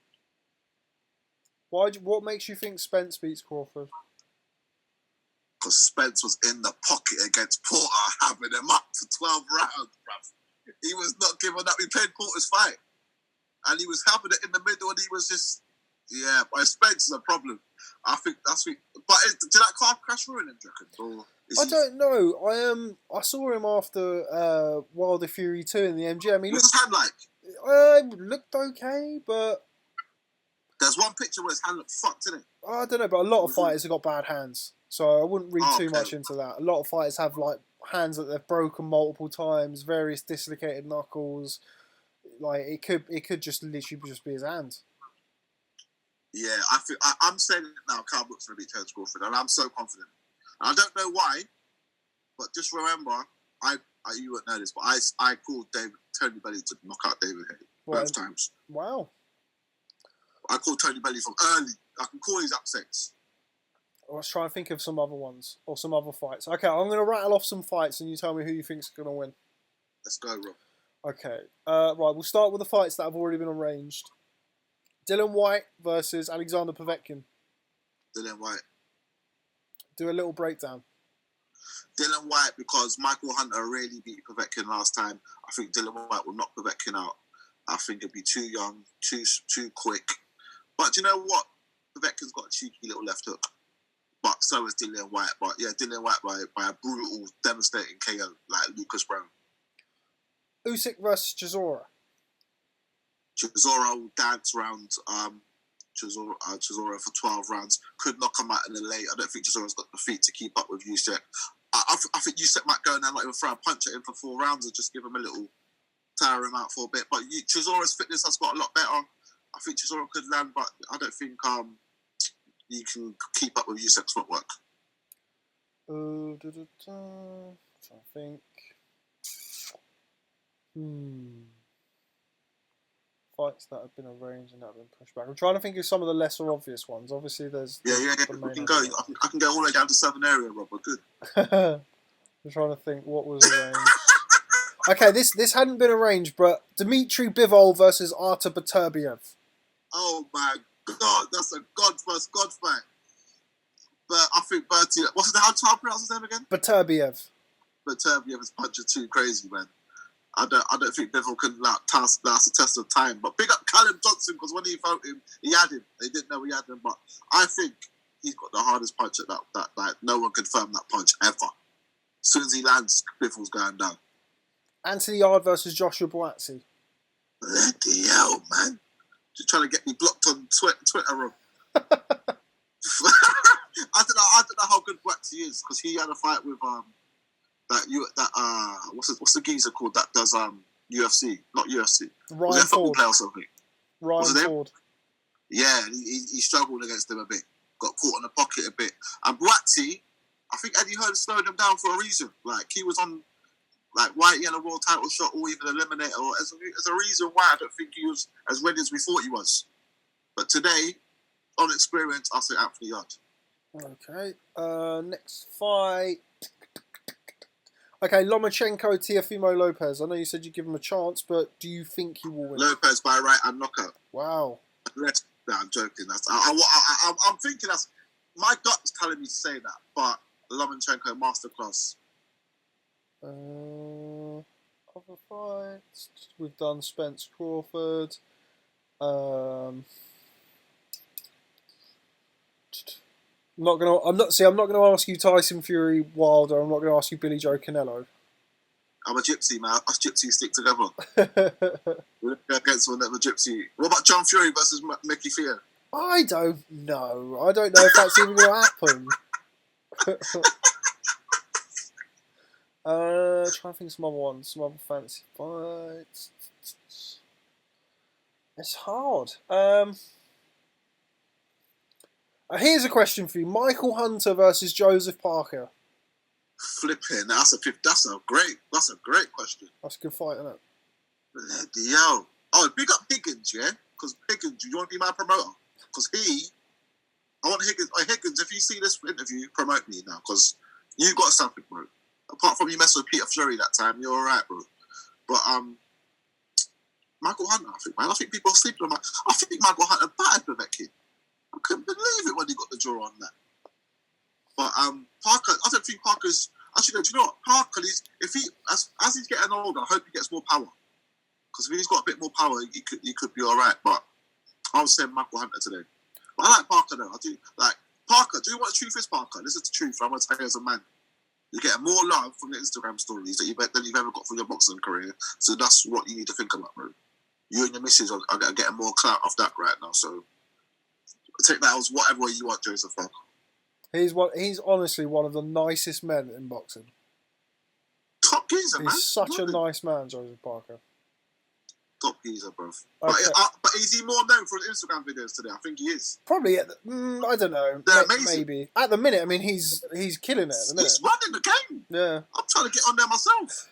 What makes you think Spence beats Crawford? Because Spence was in the pocket against Porter, having him up for 12 rounds, bruv. He was not giving up. He played Porter's fight. And he was having it in the middle, and he was just, yeah, but Spence is a problem. I think that's what. But did that car crash ruin him, do you reckon? I don't know. I saw him after Wilder Fury 2 in the MGM. What's his hand like? Looked okay, but there's one picture where his hand looked fucked, innit? I don't know, but a lot of fighters have got bad hands, so I wouldn't read too much into that. A lot of fighters have like hands that they've broken multiple times, various dislocated knuckles. Like it could just literally just be his hand. Yeah, I'm saying it now. Cal Brook's going to beat Terence Crawford, and I'm so confident. And I don't know why, but just remember, you wouldn't know this, but I called Tony Bellew to knock out David Haye both times. Wow. I called Tony Bellew from early. I can call his upsets. Let's try and think of some other ones or some other fights. Okay, I'm going to rattle off some fights, and you tell me who you think's going to win. Let's go, Rob. Okay. Right, we'll start with the fights that have already been arranged. Dylan White versus Alexander Povetkin. Dylan White. Do a little breakdown. Dylan White, because Michael Hunter really beat Povetkin last time. I think Dylan White will knock Povetkin out. I think he'll be too young, too quick. But you know what? Povetkin's got a cheeky little left hook. But so is Dylan White. But yeah, Dylan White by a brutal, devastating KO like Lucas Brown. Usyk versus Chisora. Chisora will dance around Chisora for 12 rounds. Could knock him out in the late. I don't think Chisora's got the feet to keep up with Usyk. I think Usyk might go in there, not even throw a punch at him for 4 rounds and just give him a little, tire him out for a bit. But Chisora's fitness has got a lot better. I think Chisora could land, but I don't think you can keep up with Usyk's footwork. I think. fights that have been arranged and that have been pushed back. I'm trying to think of some of the lesser obvious ones. Obviously, there's Yeah. the We main can go. I can go all the way down to Southern area, Rob. We're good. I'm trying to think what was arranged. Okay, this hadn't been arranged, but Dmitry Bivol versus Artur Beterbiev. Oh my God, that's a God fight. But I think Bertie, how do I pronounce his name again? Beterbiev. Beterbiev is punching too crazy, man. I don't think Bivol can last the test of time. But big up Callum Johnson, because when he fought him, he had him. They didn't know he had him, but I think he's got the hardest punch at that like no one can firm that punch ever. As soon as he lands, Bivol's going down. Anthony Yarde versus Joshua Buatsi. Bloody hell, man. You're trying to get me blocked on Twitter, Rob. I don't know how good Buatsi is, because he had a fight with what's the geezer called that does UFC, not UFC. Ryan Ford. Player or something. Ryan Ford. Yeah, he struggled against him a bit. Got caught in the pocket a bit. And Buatsi, I think Eddie Hearn slowed him down for a reason. Like he was on white yellow world title shot or even eliminator. Or as a reason why I don't think he was as ready as we thought he was. But today, on experience, I'll say Anthony Yarde. Okay. Next fight. Okay, Lomachenko, Teofimo Lopez. I know you said you'd give him a chance, but do you think he will win? Lopez by right hand knockout. Wow. No, I'm joking. I'm thinking that's my gut's telling me to say that, but Lomachenko masterclass. Other fights. We've done Spence Crawford. I'm not gonna ask you Tyson Fury Wilder. I'm not gonna ask you Billy Joe Canelo. I'm a gypsy, man. Us gypsies stick together. We're against one of a gypsy. What about John Fury versus Mickey Theo? I don't know. I don't know if that's even going to happen. Trying to think of some other ones, some other fancy fights. It's hard. Here's a question for you: Michael Hunter versus Joseph Parker. Flipping, that's a great question. That's a good fight, isn't it? Yo, big up Higgins, yeah, because Higgins, you want to be my promoter? Because I want Higgins. Higgins, if you see this interview, promote me now, because you got something, bro. Apart from you messing with Peter Fury that time, you're alright, bro. But Michael Hunter, I think people are sleeping on I think Michael Hunter battered Povetkin. I couldn't believe it when he got the draw on that. But Parker, I don't think Parker's actually. Do you know what Parker is? If he as he's getting older, I hope he gets more power. Because if he's got a bit more power, he could be all right. But I would say Michael Hunter today. But I like Parker though. I do like Parker. Do you know what the truth is, Parker? This is the truth. I'm gonna tell you as a man. You get more love from the Instagram stories than you've ever got from your boxing career. So that's what you need to think about, bro. You and your missus are getting more clout off that right now. So take that as whatever way you want, Joseph Parker. He's honestly one of the nicest men in boxing. Top geezer, man. He's such a nice man, Joseph Parker. Top geezer, bro. Okay. But is he more known for his Instagram videos today? I think he is. Probably. I don't know. They're amazing. Maybe at the minute. I mean, he's killing it at the minute. He's running the game. Yeah. I'm trying to get on there myself.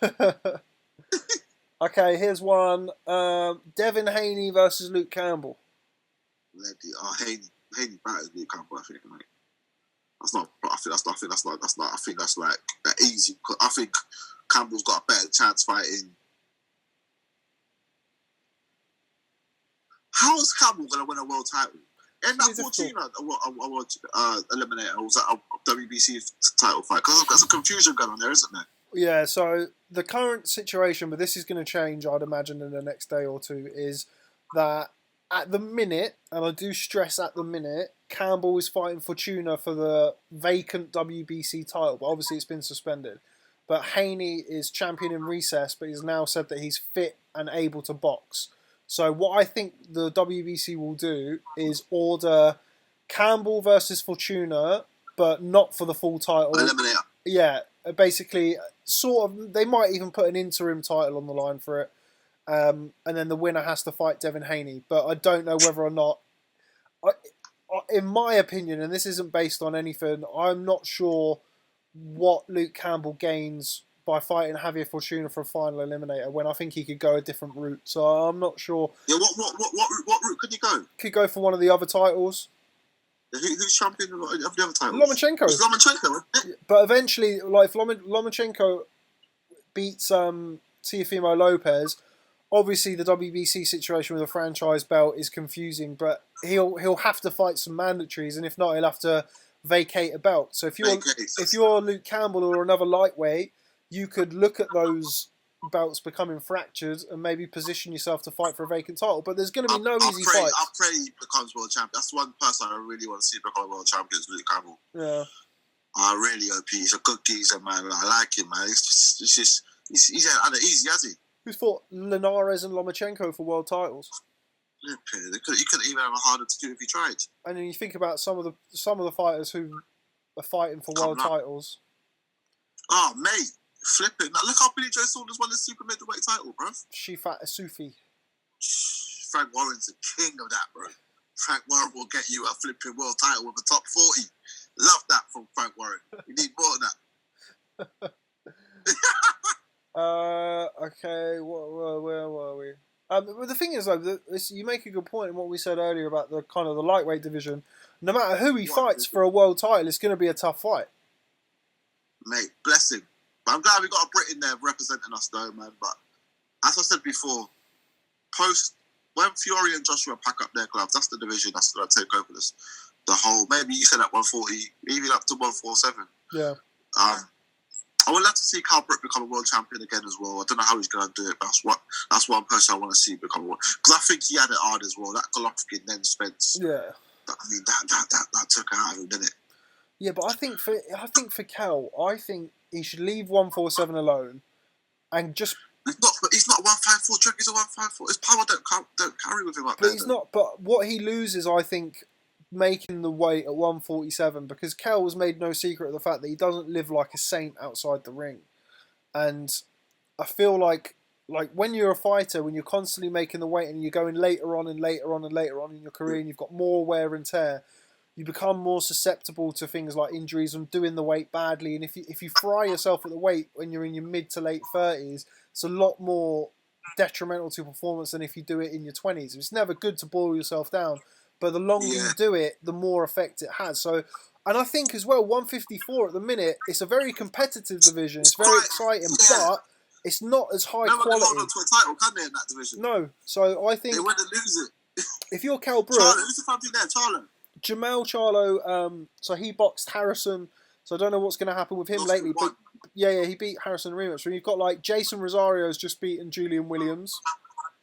Okay, here's one. Devin Haney versus Luke Campbell. Haney battered Luke Campbell. I think, mate. That's not. I think that's like easy. I think Campbell's got a better chance fighting. How is Campbell going to win a world title? In that Fortuna eliminator, or was that a WBC title fight? Because there's a confusion going on there, isn't there? Yeah, so the current situation, but this is going to change, I'd imagine, in the next day or two, is that at the minute, and I do stress at the minute, Campbell is fighting Fortuna for the vacant WBC title, but obviously it's been suspended. But Haney is champion in recess, but he's now said that he's fit and able to box. So what I think the WBC will do is order Campbell versus Fortuna, but not for the full title. Eliminator. Yeah, basically, sort of. They might even put an interim title on the line for it, and then the winner has to fight Devin Haney. But I don't know whether or not. In my opinion, and this isn't based on anything, I'm not sure what Luke Campbell gains by fighting Javier Fortuna for a final eliminator when I think he could go a different route. So I'm not sure. Yeah, what route could he go? Could go for one of the other titles. Who's champion of the other titles? Lomachenko. It's Lomachenko, isn't it? But eventually, like if Lomachenko beats Teofimo Lopez, obviously the WBC situation with a franchise belt is confusing, but he'll have to fight some mandatories, and if not, he'll have to vacate a belt. So if you're Luke Campbell or another lightweight, you could look at those belts becoming fractured and maybe position yourself to fight for a vacant title. But there's going to be no easy fights. I pray he becomes world champion. That's one person I really want to see become world champion is Luke Campbell. Yeah. I really hope he's a good geezer, man. I like him, man. He's had it easy, has he? Who's fought Linares and Lomachenko for world titles? You couldn't even have a harder to do if he tried. And then you think about some of the fighters who are fighting for world titles. Oh, mate. Flipping. Look how Billy Joe Saunders won the super middleweight title, bro. Shifat Asufi. Frank Warren's the king of that, bro. Frank Warren will get you a flipping world title with a top 40. Love that from Frank Warren. You need more than that. Okay, where were we? But the thing is, though, you make a good point in what we said earlier about the kind of the lightweight division. No matter who he fights for a world title, it's going to be a tough fight. Mate, bless him. But I'm glad we got a Brit in there representing us, though, man. But as I said before, when Fury and Joshua pack up their gloves, that's the division that's going to take over this. The whole, maybe you said at 140, even up to 147. Yeah. I would love to see Carl Brook become a world champion again as well. I don't know how he's going to do it, but that's one person I want to see become a world. Because I think he had it hard as well. That Golovkin then Spence. Yeah. That took it out of him, didn't it? Yeah, but I think for Cal, I think he should leave 147 alone, and just. He's not 154. Drake is a 154. His power don't carry with him up there. But he's not. But what he loses, I think, making the weight at 147, because Kel has made no secret of the fact that he doesn't live like a saint outside the ring, and I feel like when you're a fighter, when you're constantly making the weight and you're going later on and later on and later on in your career, and you've got more wear and tear, you become more susceptible to things like injuries and doing the weight badly. And if you fry yourself at the weight when you're in your mid to late 30s, it's a lot more detrimental to performance than if you do it in your 20s. It's never good to boil yourself down, but the longer you do it, the more effect it has. So, and I think as well, 154 at the minute, it's a very competitive division. It's very exciting, but it's not as high quality. No one can hold on to a title, can they, in that division? No. So I think they win and lose it. If you're Cal Brook, Charlo, who's the champion there? Charlo. Jamel Charlo, so he boxed Harrison. So I don't know what's going to happen with him lately, but yeah, he beat Harrison rematch. So you've got like Jason Rosario's just beaten Julian Williams.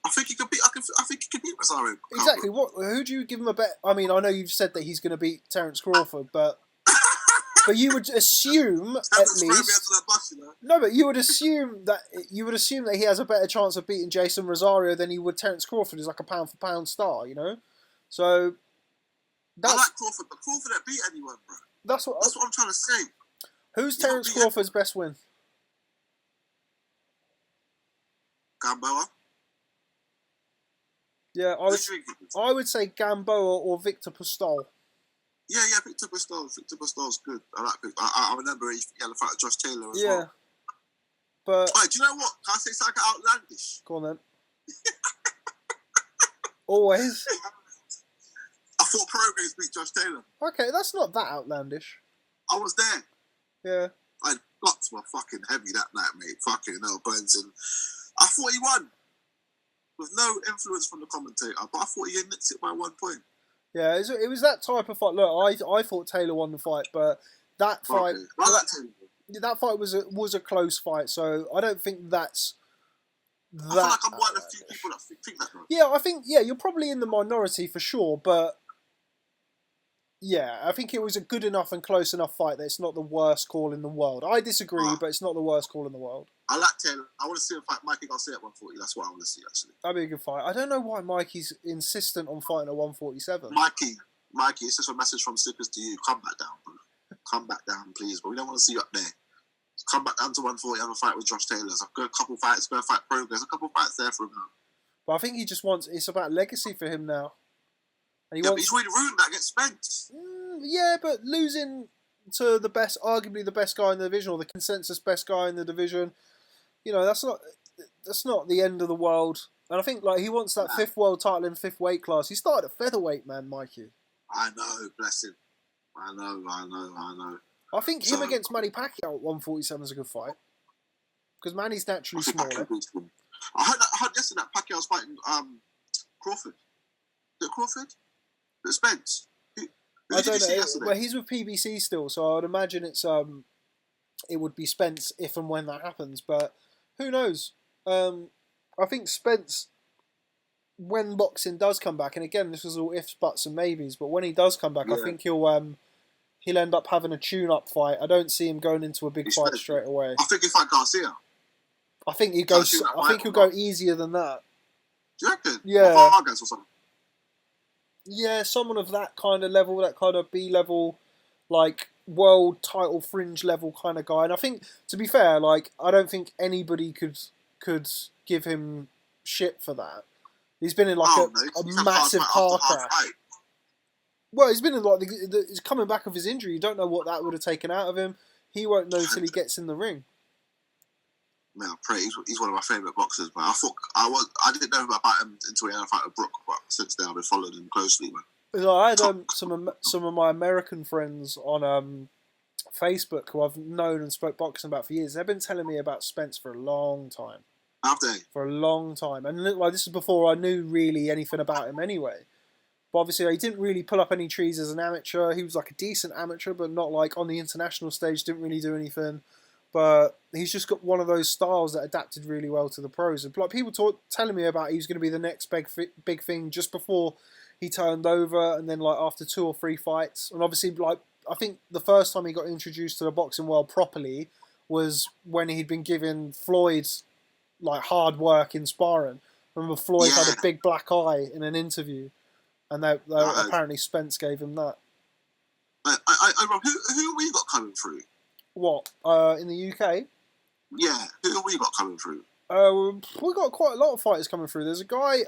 I think he could beat. I think he could beat Rosario. Exactly. Who do you give him a bet? I mean, I know you've said that he's going to beat Terence Crawford, but you would assume at least. No, but you would assume that he has a better chance of beating Jason Rosario than he would Terence Crawford, who's like a pound for pound star, you know. So. I like Crawford, but Crawford don't beat anyone, bro. That's what I'm trying to say. Who's Terence Crawford's best win? Gamboa. Yeah, I would say Gamboa or Victor Postol. Yeah, Victor Postol. Victor Postol's good. I like Victor. I remember he had a fight with Josh Taylor as well. But wait, do you know what? Can I say something outlandish? Go on then. Always. I thought Progress beat Josh Taylor. Okay, that's not that outlandish. I was there. Yeah. My guts were fucking heavy that night, mate. Fucking hell, Benson. I thought he won. With no influence from the commentator, but I thought he nicked it by 1 point. Yeah, it was that type of fight. Look, I thought Taylor won the fight, but that fight... That fight was a close fight, so I don't think that's... I feel like I'm one of the few people that think that. Right? Yeah, I think you're probably in the minority for sure, but yeah, I think it was a good enough and close enough fight that it's not the worst call in the world. I disagree, but it's not the worst call in the world. I like Taylor. I want to see him fight Mikey Garcia at 140. That's what I want to see, actually. That'd be a good fight. I don't know why Mikey's insistent on fighting at 147. Mikey, it's just a message from Stickers to you. Come back down, bro. Come back down, please. But we don't want to see you up there. Come back down to 140, have a fight with Josh Taylor. I've got a couple fights, go fight Progress. A couple fights there for him now. But I think he just wants... It's about legacy for him now. And he's really ruined that against Spence. Yeah, but losing to the best, arguably the best guy in the division, or the consensus best guy in the division. You know, that's not the end of the world. And I think like he wants that fifth world title in fifth weight class. He started at featherweight, man, Mikey. I know, bless him. I know. I think him against Manny Pacquiao at 147 is a good fight. Because Manny's naturally smaller. I heard yesterday that Pacquiao's fighting Crawford. Is it Crawford? Is it Spence? I don't know. Well, he's with PBC still, so I would imagine it would be Spence if and when that happens. But who knows? I think Spence, when boxing does come back, and again, this was all ifs, buts, and maybes, but when he does come back, I think he'll end up having a tune-up fight. I don't see him going into a big fight straight away. I think he'll fight Garcia. I think he'll go easier than that. Do you reckon? Yeah. Vargas or something? Yeah, someone of that kind of level, that kind of B-level, like world title fringe level kind of guy. And I think, to be fair, like I don't think anybody could give him shit for that. He's been in like a massive car crash. Well, he's been in like he's coming back of his injury. You don't know what that would have taken out of him. He won't know till he gets in the ring. Man, I pray he's one of my favourite boxers, man. I didn't know about him until he had a fight with Brook, but since then I've been following him closely, man. I had some of my American friends on Facebook who I've known and spoke boxing about for years. They've been telling me about Spence for a long time. Have they? For a long time, and like this is before I knew really anything about him anyway. But obviously, he didn't really pull up any trees as an amateur. He was like a decent amateur, but not like on the international stage. Didn't really do anything. But he's just got one of those styles that adapted really well to the pros. And like people telling me about he was going to be the next big thing just before he turned over, and then like after 2 or 3 fights. And obviously, like I think the first time he got introduced to the boxing world properly was when he'd been giving Floyd like hard work in sparring. Remember Floyd had a big black eye in an interview, and apparently Spence gave him that. Rob, who we got coming through? What, in the UK? Yeah, who have we got coming through? We got quite a lot of fighters coming through. There's a guy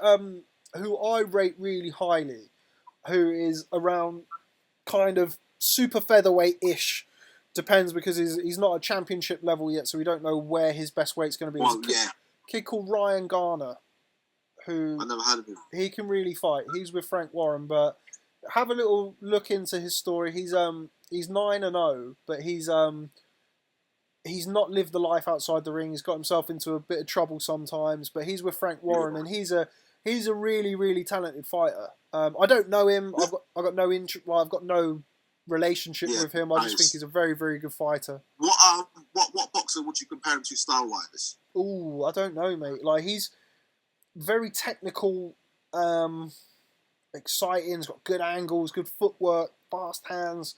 who I rate really highly, who is around kind of super featherweight-ish. Depends because he's not a championship level yet, so we don't know where his best weight's going to be. Well, Kid called Ryan Garner, who I never heard of him. He can really fight. He's with Frank Warren, but have a little look into his story. He's 9-0, but he's not lived the life outside the ring. He's got himself into a bit of trouble sometimes, but he's with Frank Warren, and he's a really, really talented fighter. I don't know him. I've got no interest. Well, I've got no relationship with him. I just think he's a very, very good fighter. What boxer would you compare him to style-wise? Ooh, I don't know, mate. Like he's very technical, exciting. He's got good angles, good footwork, fast hands.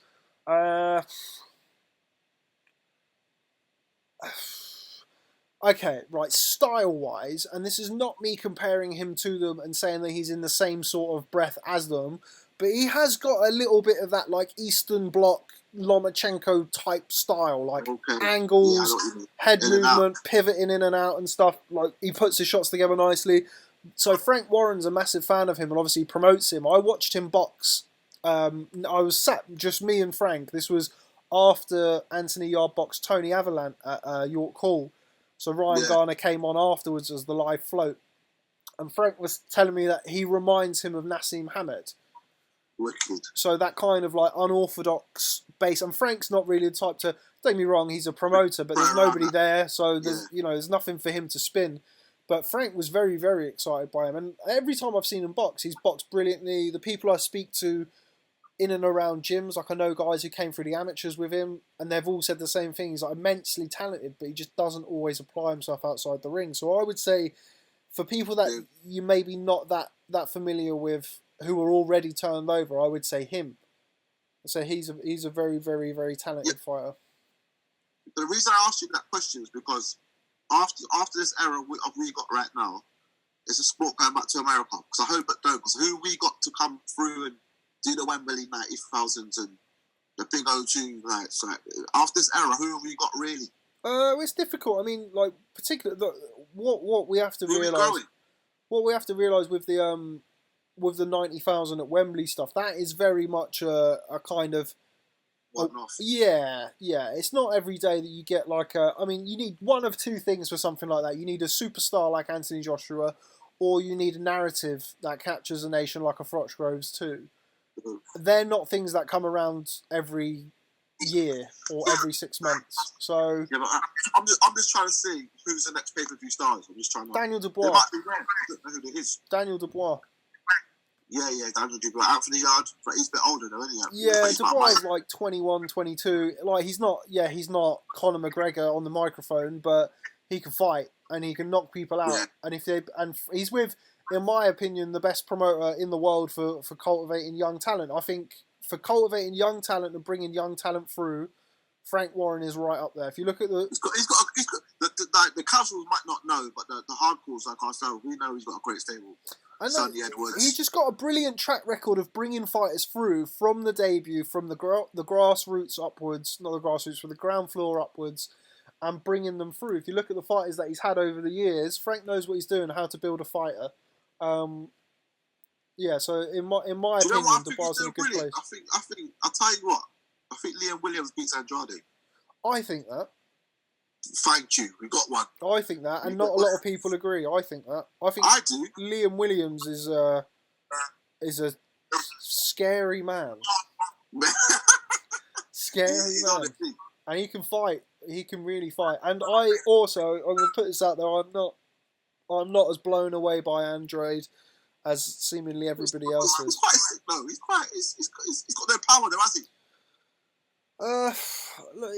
Okay, right, style-wise, and this is not me comparing him to them and saying that he's in the same sort of breath as them, but he has got a little bit of that, like, Eastern Bloc, Lomachenko type style, like angles, head movement, pivoting in and out and stuff. Like, he puts his shots together nicely. So Frank Warren's a massive fan of him and obviously promotes him. I watched him box. I was sat, just me and Frank. This was after Anthony Yard boxed Tony Avalant at York Hall. So Ryan Garner came on afterwards as the live float. And Frank was telling me that he reminds him of Nassim Hamed. Wicked. So that kind of like unorthodox base. And Frank's not really the type to, don't get me wrong, he's a promoter, but there's nobody there. So there's nothing for him to spin. But Frank was very, very excited by him. And every time I've seen him box, he's boxed brilliantly. The people I speak to in and around gyms, like I know guys who came through the amateurs with him, and they've all said the same thing. He's like immensely talented, but he just doesn't always apply himself outside the ring. So I would say, for people that you maybe not that familiar with, who are already turned over, I would say him. So he's a very, very, very talented fighter. The reason I asked you that question is because after this era we got right now, it's a sport going back to America. Because I hope it don't. Because who we got to come through and do the Wembley 90,000 and the big O2 nights. So after this era, who have we got really? It's difficult. I mean, like particularly what we have to realise. What we have to realise with the 90,000 at Wembley stuff, that is very much a kind of one off. Yeah. It's not every day that you get like a. I mean, you need one of two things for something like that. You need a superstar like Anthony Joshua, or you need a narrative that captures a nation like a Frochgroves too. They're not things that come around every year or every 6 months. So yeah, but I'm just trying to see who's the next pay-per-view stars. I'm just trying to. Daniel They Dubois. might be wrong. I don't know who it is. Daniel Dubois. Yeah, Daniel Dubois. Anthony Yard, but he's a bit older though, isn't he? Yeah, Dubois is like 21, 22. Like he's not Conor McGregor on the microphone, but he can fight and he can knock people out. Yeah. And he's with, in my opinion, the best promoter in the world for cultivating young talent. I think for cultivating young talent and bringing young talent through, Frank Warren is right up there. If you look at the, he's got the casuals might not know, but the hardcores like ourselves, we know he's got a great stable. Sonny Edwards. He's just got a brilliant track record of bringing fighters through from the debut, from the grassroots upwards, not the grassroots, from the ground floor upwards, and bringing them through. If you look at the fighters that he's had over the years, Frank knows what he's doing, how to build a fighter. Yeah, so in my opinion, Dubois in a good place. I think I'll tell you what. I think Liam Williams beats Andrade. I think that. Thank you. We got one. I think that, and not a lot of people agree. I think that. I do. Liam Williams is a scary man. Scary man. And he can fight. He can really fight. And I'm going to put this out there, I'm not as blown away by Andrade as seemingly everybody else is. He's quite sick though. He's got no power there, has he? Look,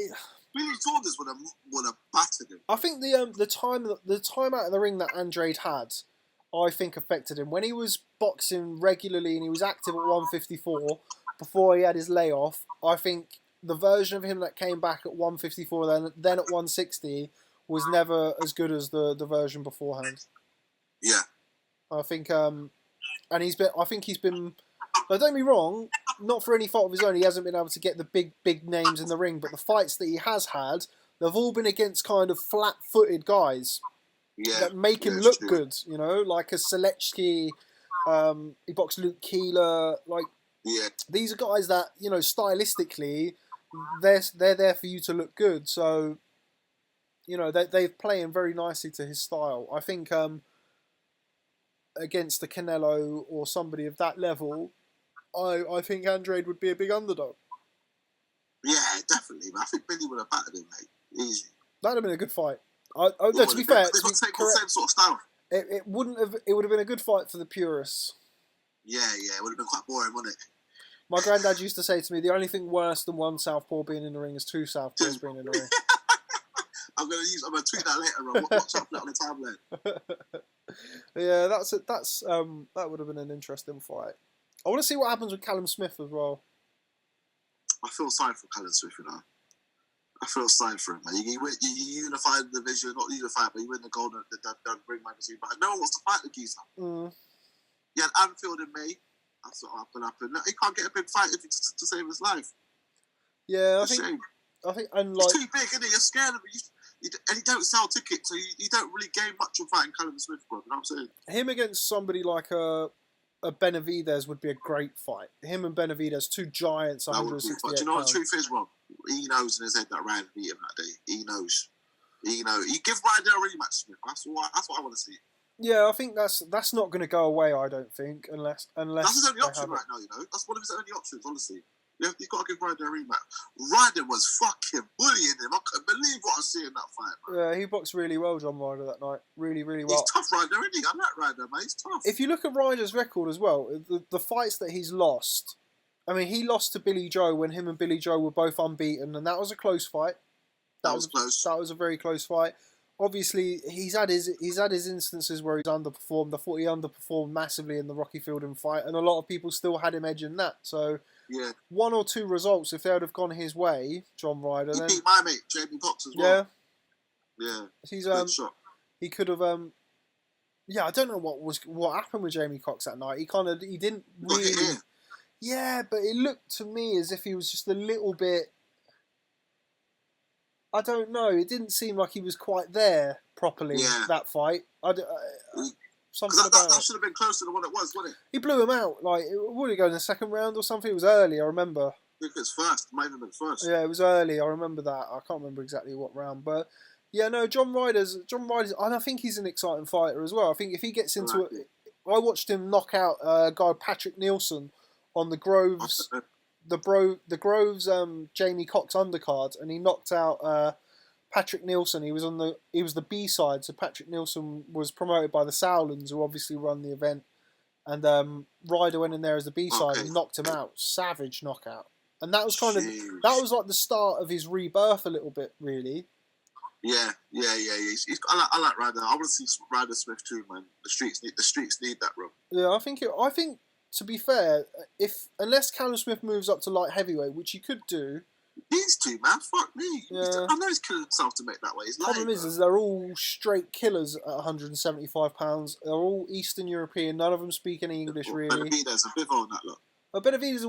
Billy Saunders would have battered him. I think the time out of the ring that Andrade had, I think affected him. When he was boxing regularly and he was active at 154 before he had his layoff, I think the version of him that came back at 154 then at 160 was never as good as the version beforehand. Yeah. I think and he's been now, don't be wrong, not for any fault of his own, he hasn't been able to get the big names in the ring, but the fights that he has had, they've all been against kind of flat-footed guys that make him look good, you know, like a Selechki, he boxed Luke Keeler, like, these are guys that, you know, stylistically, they're there for you to look good, so, you know, they're playing very nicely to his style. I think against the Canelo or somebody of that level, I think Andrade would be a big underdog. Yeah, definitely. But I think Billy would have battered him, mate. Easy. That'd have been a good fight. To be fair, they've got the same sort of style. It wouldn't have. It would have been a good fight for the purists. Yeah, it would have been quite boring, wouldn't it? My granddad used to say to me, the only thing worse than one southpaw being in the ring is two southpaws being in the ring. I'm gonna tweet that later. Bro. Watch out for that on the timeline. Yeah, that would have been an interesting fight. I want to see what happens with Callum Smith as well. I feel sorry for Callum Smith, you know. I feel sorry for him, man. You unify the division, not unify, but you win the gold at the ring magazine. But no one wants to fight the geezer. He had Anfield in May. That's what happened. He can't get a big fight to save his life. Yeah, I think, and like, he's too big, isn't he? You're scared of him. And he don't sell tickets, so you don't really gain much from fighting Callum Smith, bro. You know what I'm saying? Him against somebody like a Benavidez would be a great fight. Him and Benavidez, two giants, 168 pounds. Do you know what the truth is, Rob? He knows in his head that Ryan beat him that day. He knows. He give Ryan a rematch, Smith. That's what I want to see. Yeah, I think that's not going to go away. I don't think unless that's his only option right now. You know, that's one of his only options. Honestly, you've got to give Ryder a rematch. Ryder was fucking bullying him. I couldn't believe what I see in that fight, bro. Yeah, he boxed really well, John Ryder, that night. Really, really well. He's tough, Ryder, isn't he? I like Ryder, man. He's tough. If you look at Ryder's record as well, the fights that he's lost, I mean, he lost to Billy Joe when him and Billy Joe were both unbeaten, and that was a close fight. That was close. That was a very close fight. Obviously, he's had his instances where he's underperformed. I thought he underperformed massively in the Rocky Fielding fight, and a lot of people still had him edging that. So, yeah, one or two results, if they would have gone his way, John Ryder. He beat my mate Jamie Cox as well. Yeah. He's he could have I don't know what happened with Jamie Cox that night. He didn't really. Yeah, but it looked to me as if he was just a little bit. I don't know. It didn't seem like he was quite there properly. That fight. Something about that should have been closer to what it was, wouldn't it? He blew him out. Like, would he go in the second round or something? It was early. I remember. think it's first. Might have been first. Yeah, it was early. I remember that. I can't remember exactly what round, but yeah, no, John Ryder's, and I think he's an exciting fighter as well. I think if he gets into it, I watched him knock out a guy Patrick Nielsen on the Groves, the Groves Jamie Cox undercard, and he knocked out Patrick Nielsen. He was the B side, so Patrick Nielsen was promoted by the Sowlands, who obviously run the event, and Ryder went in there as the B side and knocked him out, savage knockout, and that was that was like the start of his rebirth a little bit, really. Yeah. I like Ryder. I want to see Ryder Smith too, man. The streets need that, bro. Yeah, I think to be fair, unless Callum Smith moves up to light heavyweight, which he could do. These two, man, fuck me. Yeah. I know he's killing himself to make that way. The problem is they're all straight killers at 175 pounds. They're all Eastern European. None of them speak any English, really. Benavidez and Bivol on that lot. Benavidez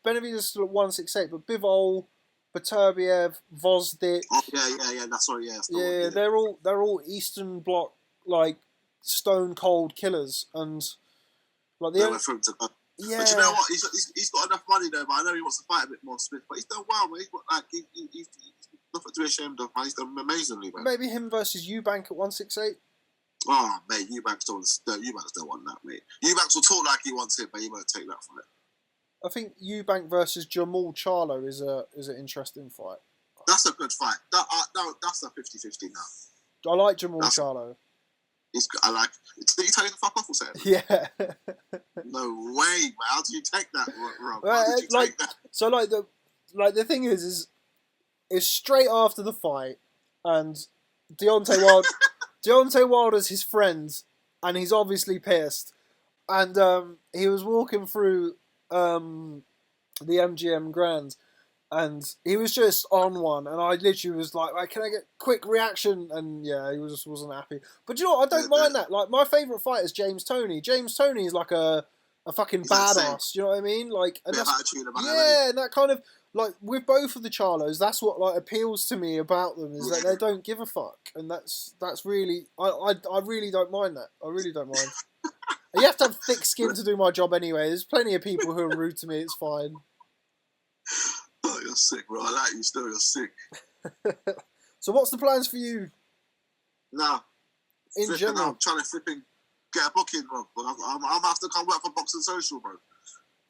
Benavidez still at 168, but Bivol, Beterbiev, Vozdic. Oh yeah. That's all. Yeah. Yeah, they're all Eastern Bloc, like stone cold killers, and like the only. Yeah. But you know what? He's got enough money though. But I know he wants to fight a bit more, Smith. But he's done well, man. He's got he's nothing to be ashamed of, man. He's done amazingly, man. Maybe him versus Eubank at 168. Oh, mate, Eubanks don't want that, mate. Eubanks will talk like he wants it, but he won't take that fight. I think Eubank versus Jamal Charlo is an interesting fight. That's a good fight. That's a 50-50 now. I like Jamal Charlo. I like. Did he tell you to fuck off or something? Yeah. No way, man. How do you take that, Rob? Take that? So the thing is it's straight after the fight, and Deontay Wilder's his friend, and he's obviously pissed, and he was walking through the MGM Grand, and he was just on one, and I literally was like, can I get quick reaction? And yeah, he just wasn't happy. But you know what? I don't mind that. Like, my favourite fighter is James Toney. James Toney is like a fucking badass. You know what I mean? Like, and that's, and that kind of, like, with both of the Charlos, that's what like appeals to me about them, is that they don't give a fuck, and that's really, I really don't mind that. I really don't mind. You have to have thick skin to do my job anyway. There's plenty of people who are rude to me. It's fine. Oh, you're sick, bro. I like you still. You're sick. So what's the plans for you? Nah. In general? I'm trying to flipping get a booking, bro. I'm going to have to come work for Boxing Social, bro.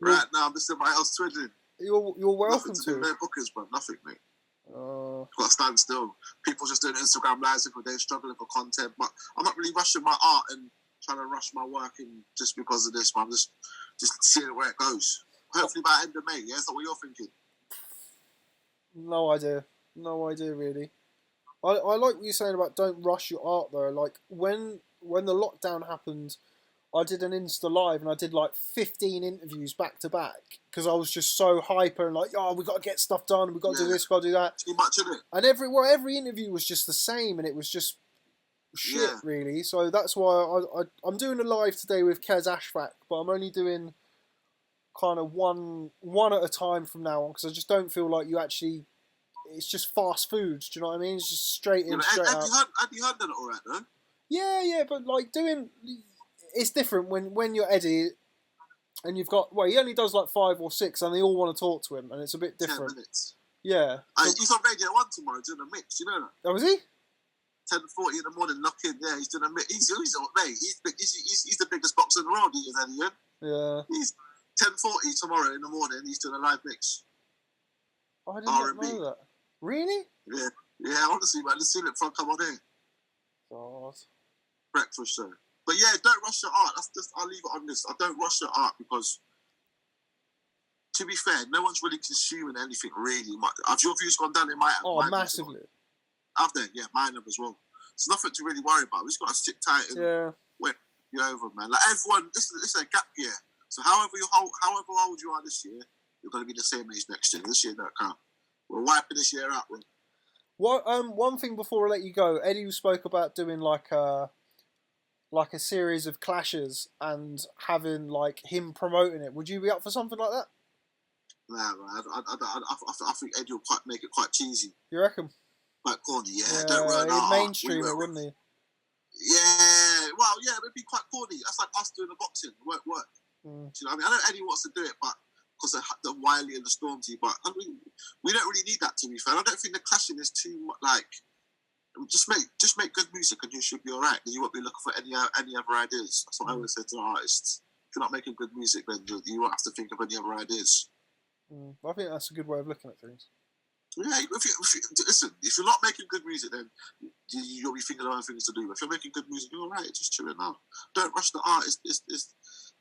Right now, I'm just in my house twiddling. You're welcome to. No bookings, bro. Nothing, mate. Got to stand still. People just doing Instagram lives every day, struggling for content. But I'm not really rushing my art and trying to rush my work in just because of this, but I'm just seeing where it goes. Hopefully by end of May, yeah? Is that what you're thinking? No idea, really. I like what you're saying about don't rush your art though. Like when the lockdown happened, I did an Insta Live and I did like 15 interviews back to back because I was just so hyper and like, we got to get stuff done, we got to do this, got to do that. Too much, isn't it? And every interview was just the same, and it was just shit, really. So that's why I'm doing a live today with Kez Ashfaq, but I'm only doing kind of one at a time from now on, because I just don't feel like you actually. It's just fast food. Do you know what I mean? It's just straight in, straight out. Have you heard that all right, though? Yeah, but like it's different when you're Eddie, and you've got he only does like 5 or 6, and they all want to talk to him, and it's a bit different. 10 minutes. Yeah. He's on Radio 1 tomorrow doing a mix. You know that? Oh, is he? 10:40 in the morning, lock in. Yeah, he's doing a mix. He's the biggest boxer in the world. He is, Eddie. Yeah. He's 10:40 tomorrow in the morning. He's doing a live mix. Oh, I didn't know that. Really? Yeah. Honestly, man, let's see it from come on in. God. Breakfast show. But yeah, don't rush your art. I'll leave it on this. I don't rush your art because, to be fair, no one's really consuming anything really much. Have your views gone down? In my massively. Have they? Yeah, mine have as well. There's nothing to really worry about. We just got to stick tight and wait you over, man. Like everyone, this is a gap year. So however old you are this year, you're going to be the same age next year. This year don't count. We're wiping this year out. One thing before I let you go, Eddie spoke about doing like a series of clashes and having like him promoting it. Would you be up for something like that? Nah, man. I think Eddie will make it quite cheesy. You reckon? Quite corny, yeah. Don't run he'd mainstream it, wouldn't he? Yeah, well, yeah, it'd be quite corny. That's like us doing the boxing. It won't work. Do you know what I mean? I know Eddie wants to do it, but because the Wiley and the Stormzy. But I mean, we don't really need that, to be fair. I don't think the clashing is too much. Like, just make good music and you should be alright. You won't be looking for any other ideas. That's what I always say to artists. If you're not making good music, then you won't have to think of any other ideas. I think that's a good way of looking at things. Yeah, listen, if you're not making good music, then you'll be thinking of other things to do. If you're making good music, you're alright, just chilling out. Don't rush the art. It's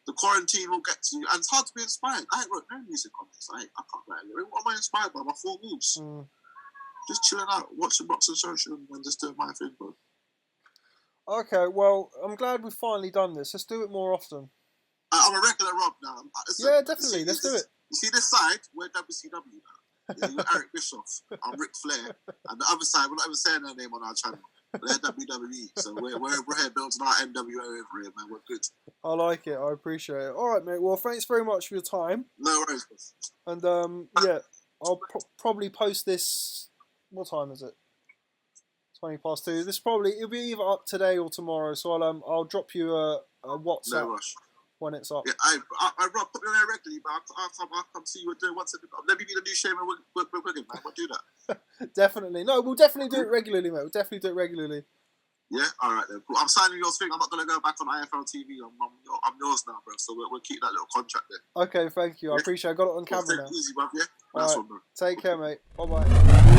the quarantine will get to you, and it's hard to be inspired. I wrote no music on this. I can't write a lyric. What am I inspired by? My four moves. Just chilling out, watching Box and Social, and just doing my thing, bro. Okay, well, I'm glad we've finally done this. Let's do it more often. I'm a regular Rob now. Yeah, definitely. Let's do it. You see this side? We're WCW now. Yeah, you're Eric Bischoff. I'm Ric Flair. And the other side, we're not even saying our name on our channel. They're WWE. So we're here building our NWO over here, man. We're good. I like it. I appreciate it. All right, mate. Well, thanks very much for your time. No worries, man. And yeah, I'll probably post this. What time is it? 2:20. This it'll be either up today or tomorrow. So I'll drop you a WhatsApp when it's up. Yeah, I Rob, put me on there regularly, but I'll come see you and do it once. Let me be the new Shaman Wiggin, man. We'll do that. Definitely. No, we'll definitely do it regularly, mate. We'll definitely do it regularly. Yeah, all right then. Cool. I'm signing your thing. I'm not going to go back on IFL TV. I'm yours now, bro. So we'll keep that little contract there. Okay, thank you. I appreciate it. I got it on camera now. Take it easy, bro. Yeah. All right. One, bro. Take care, mate. Bye-bye.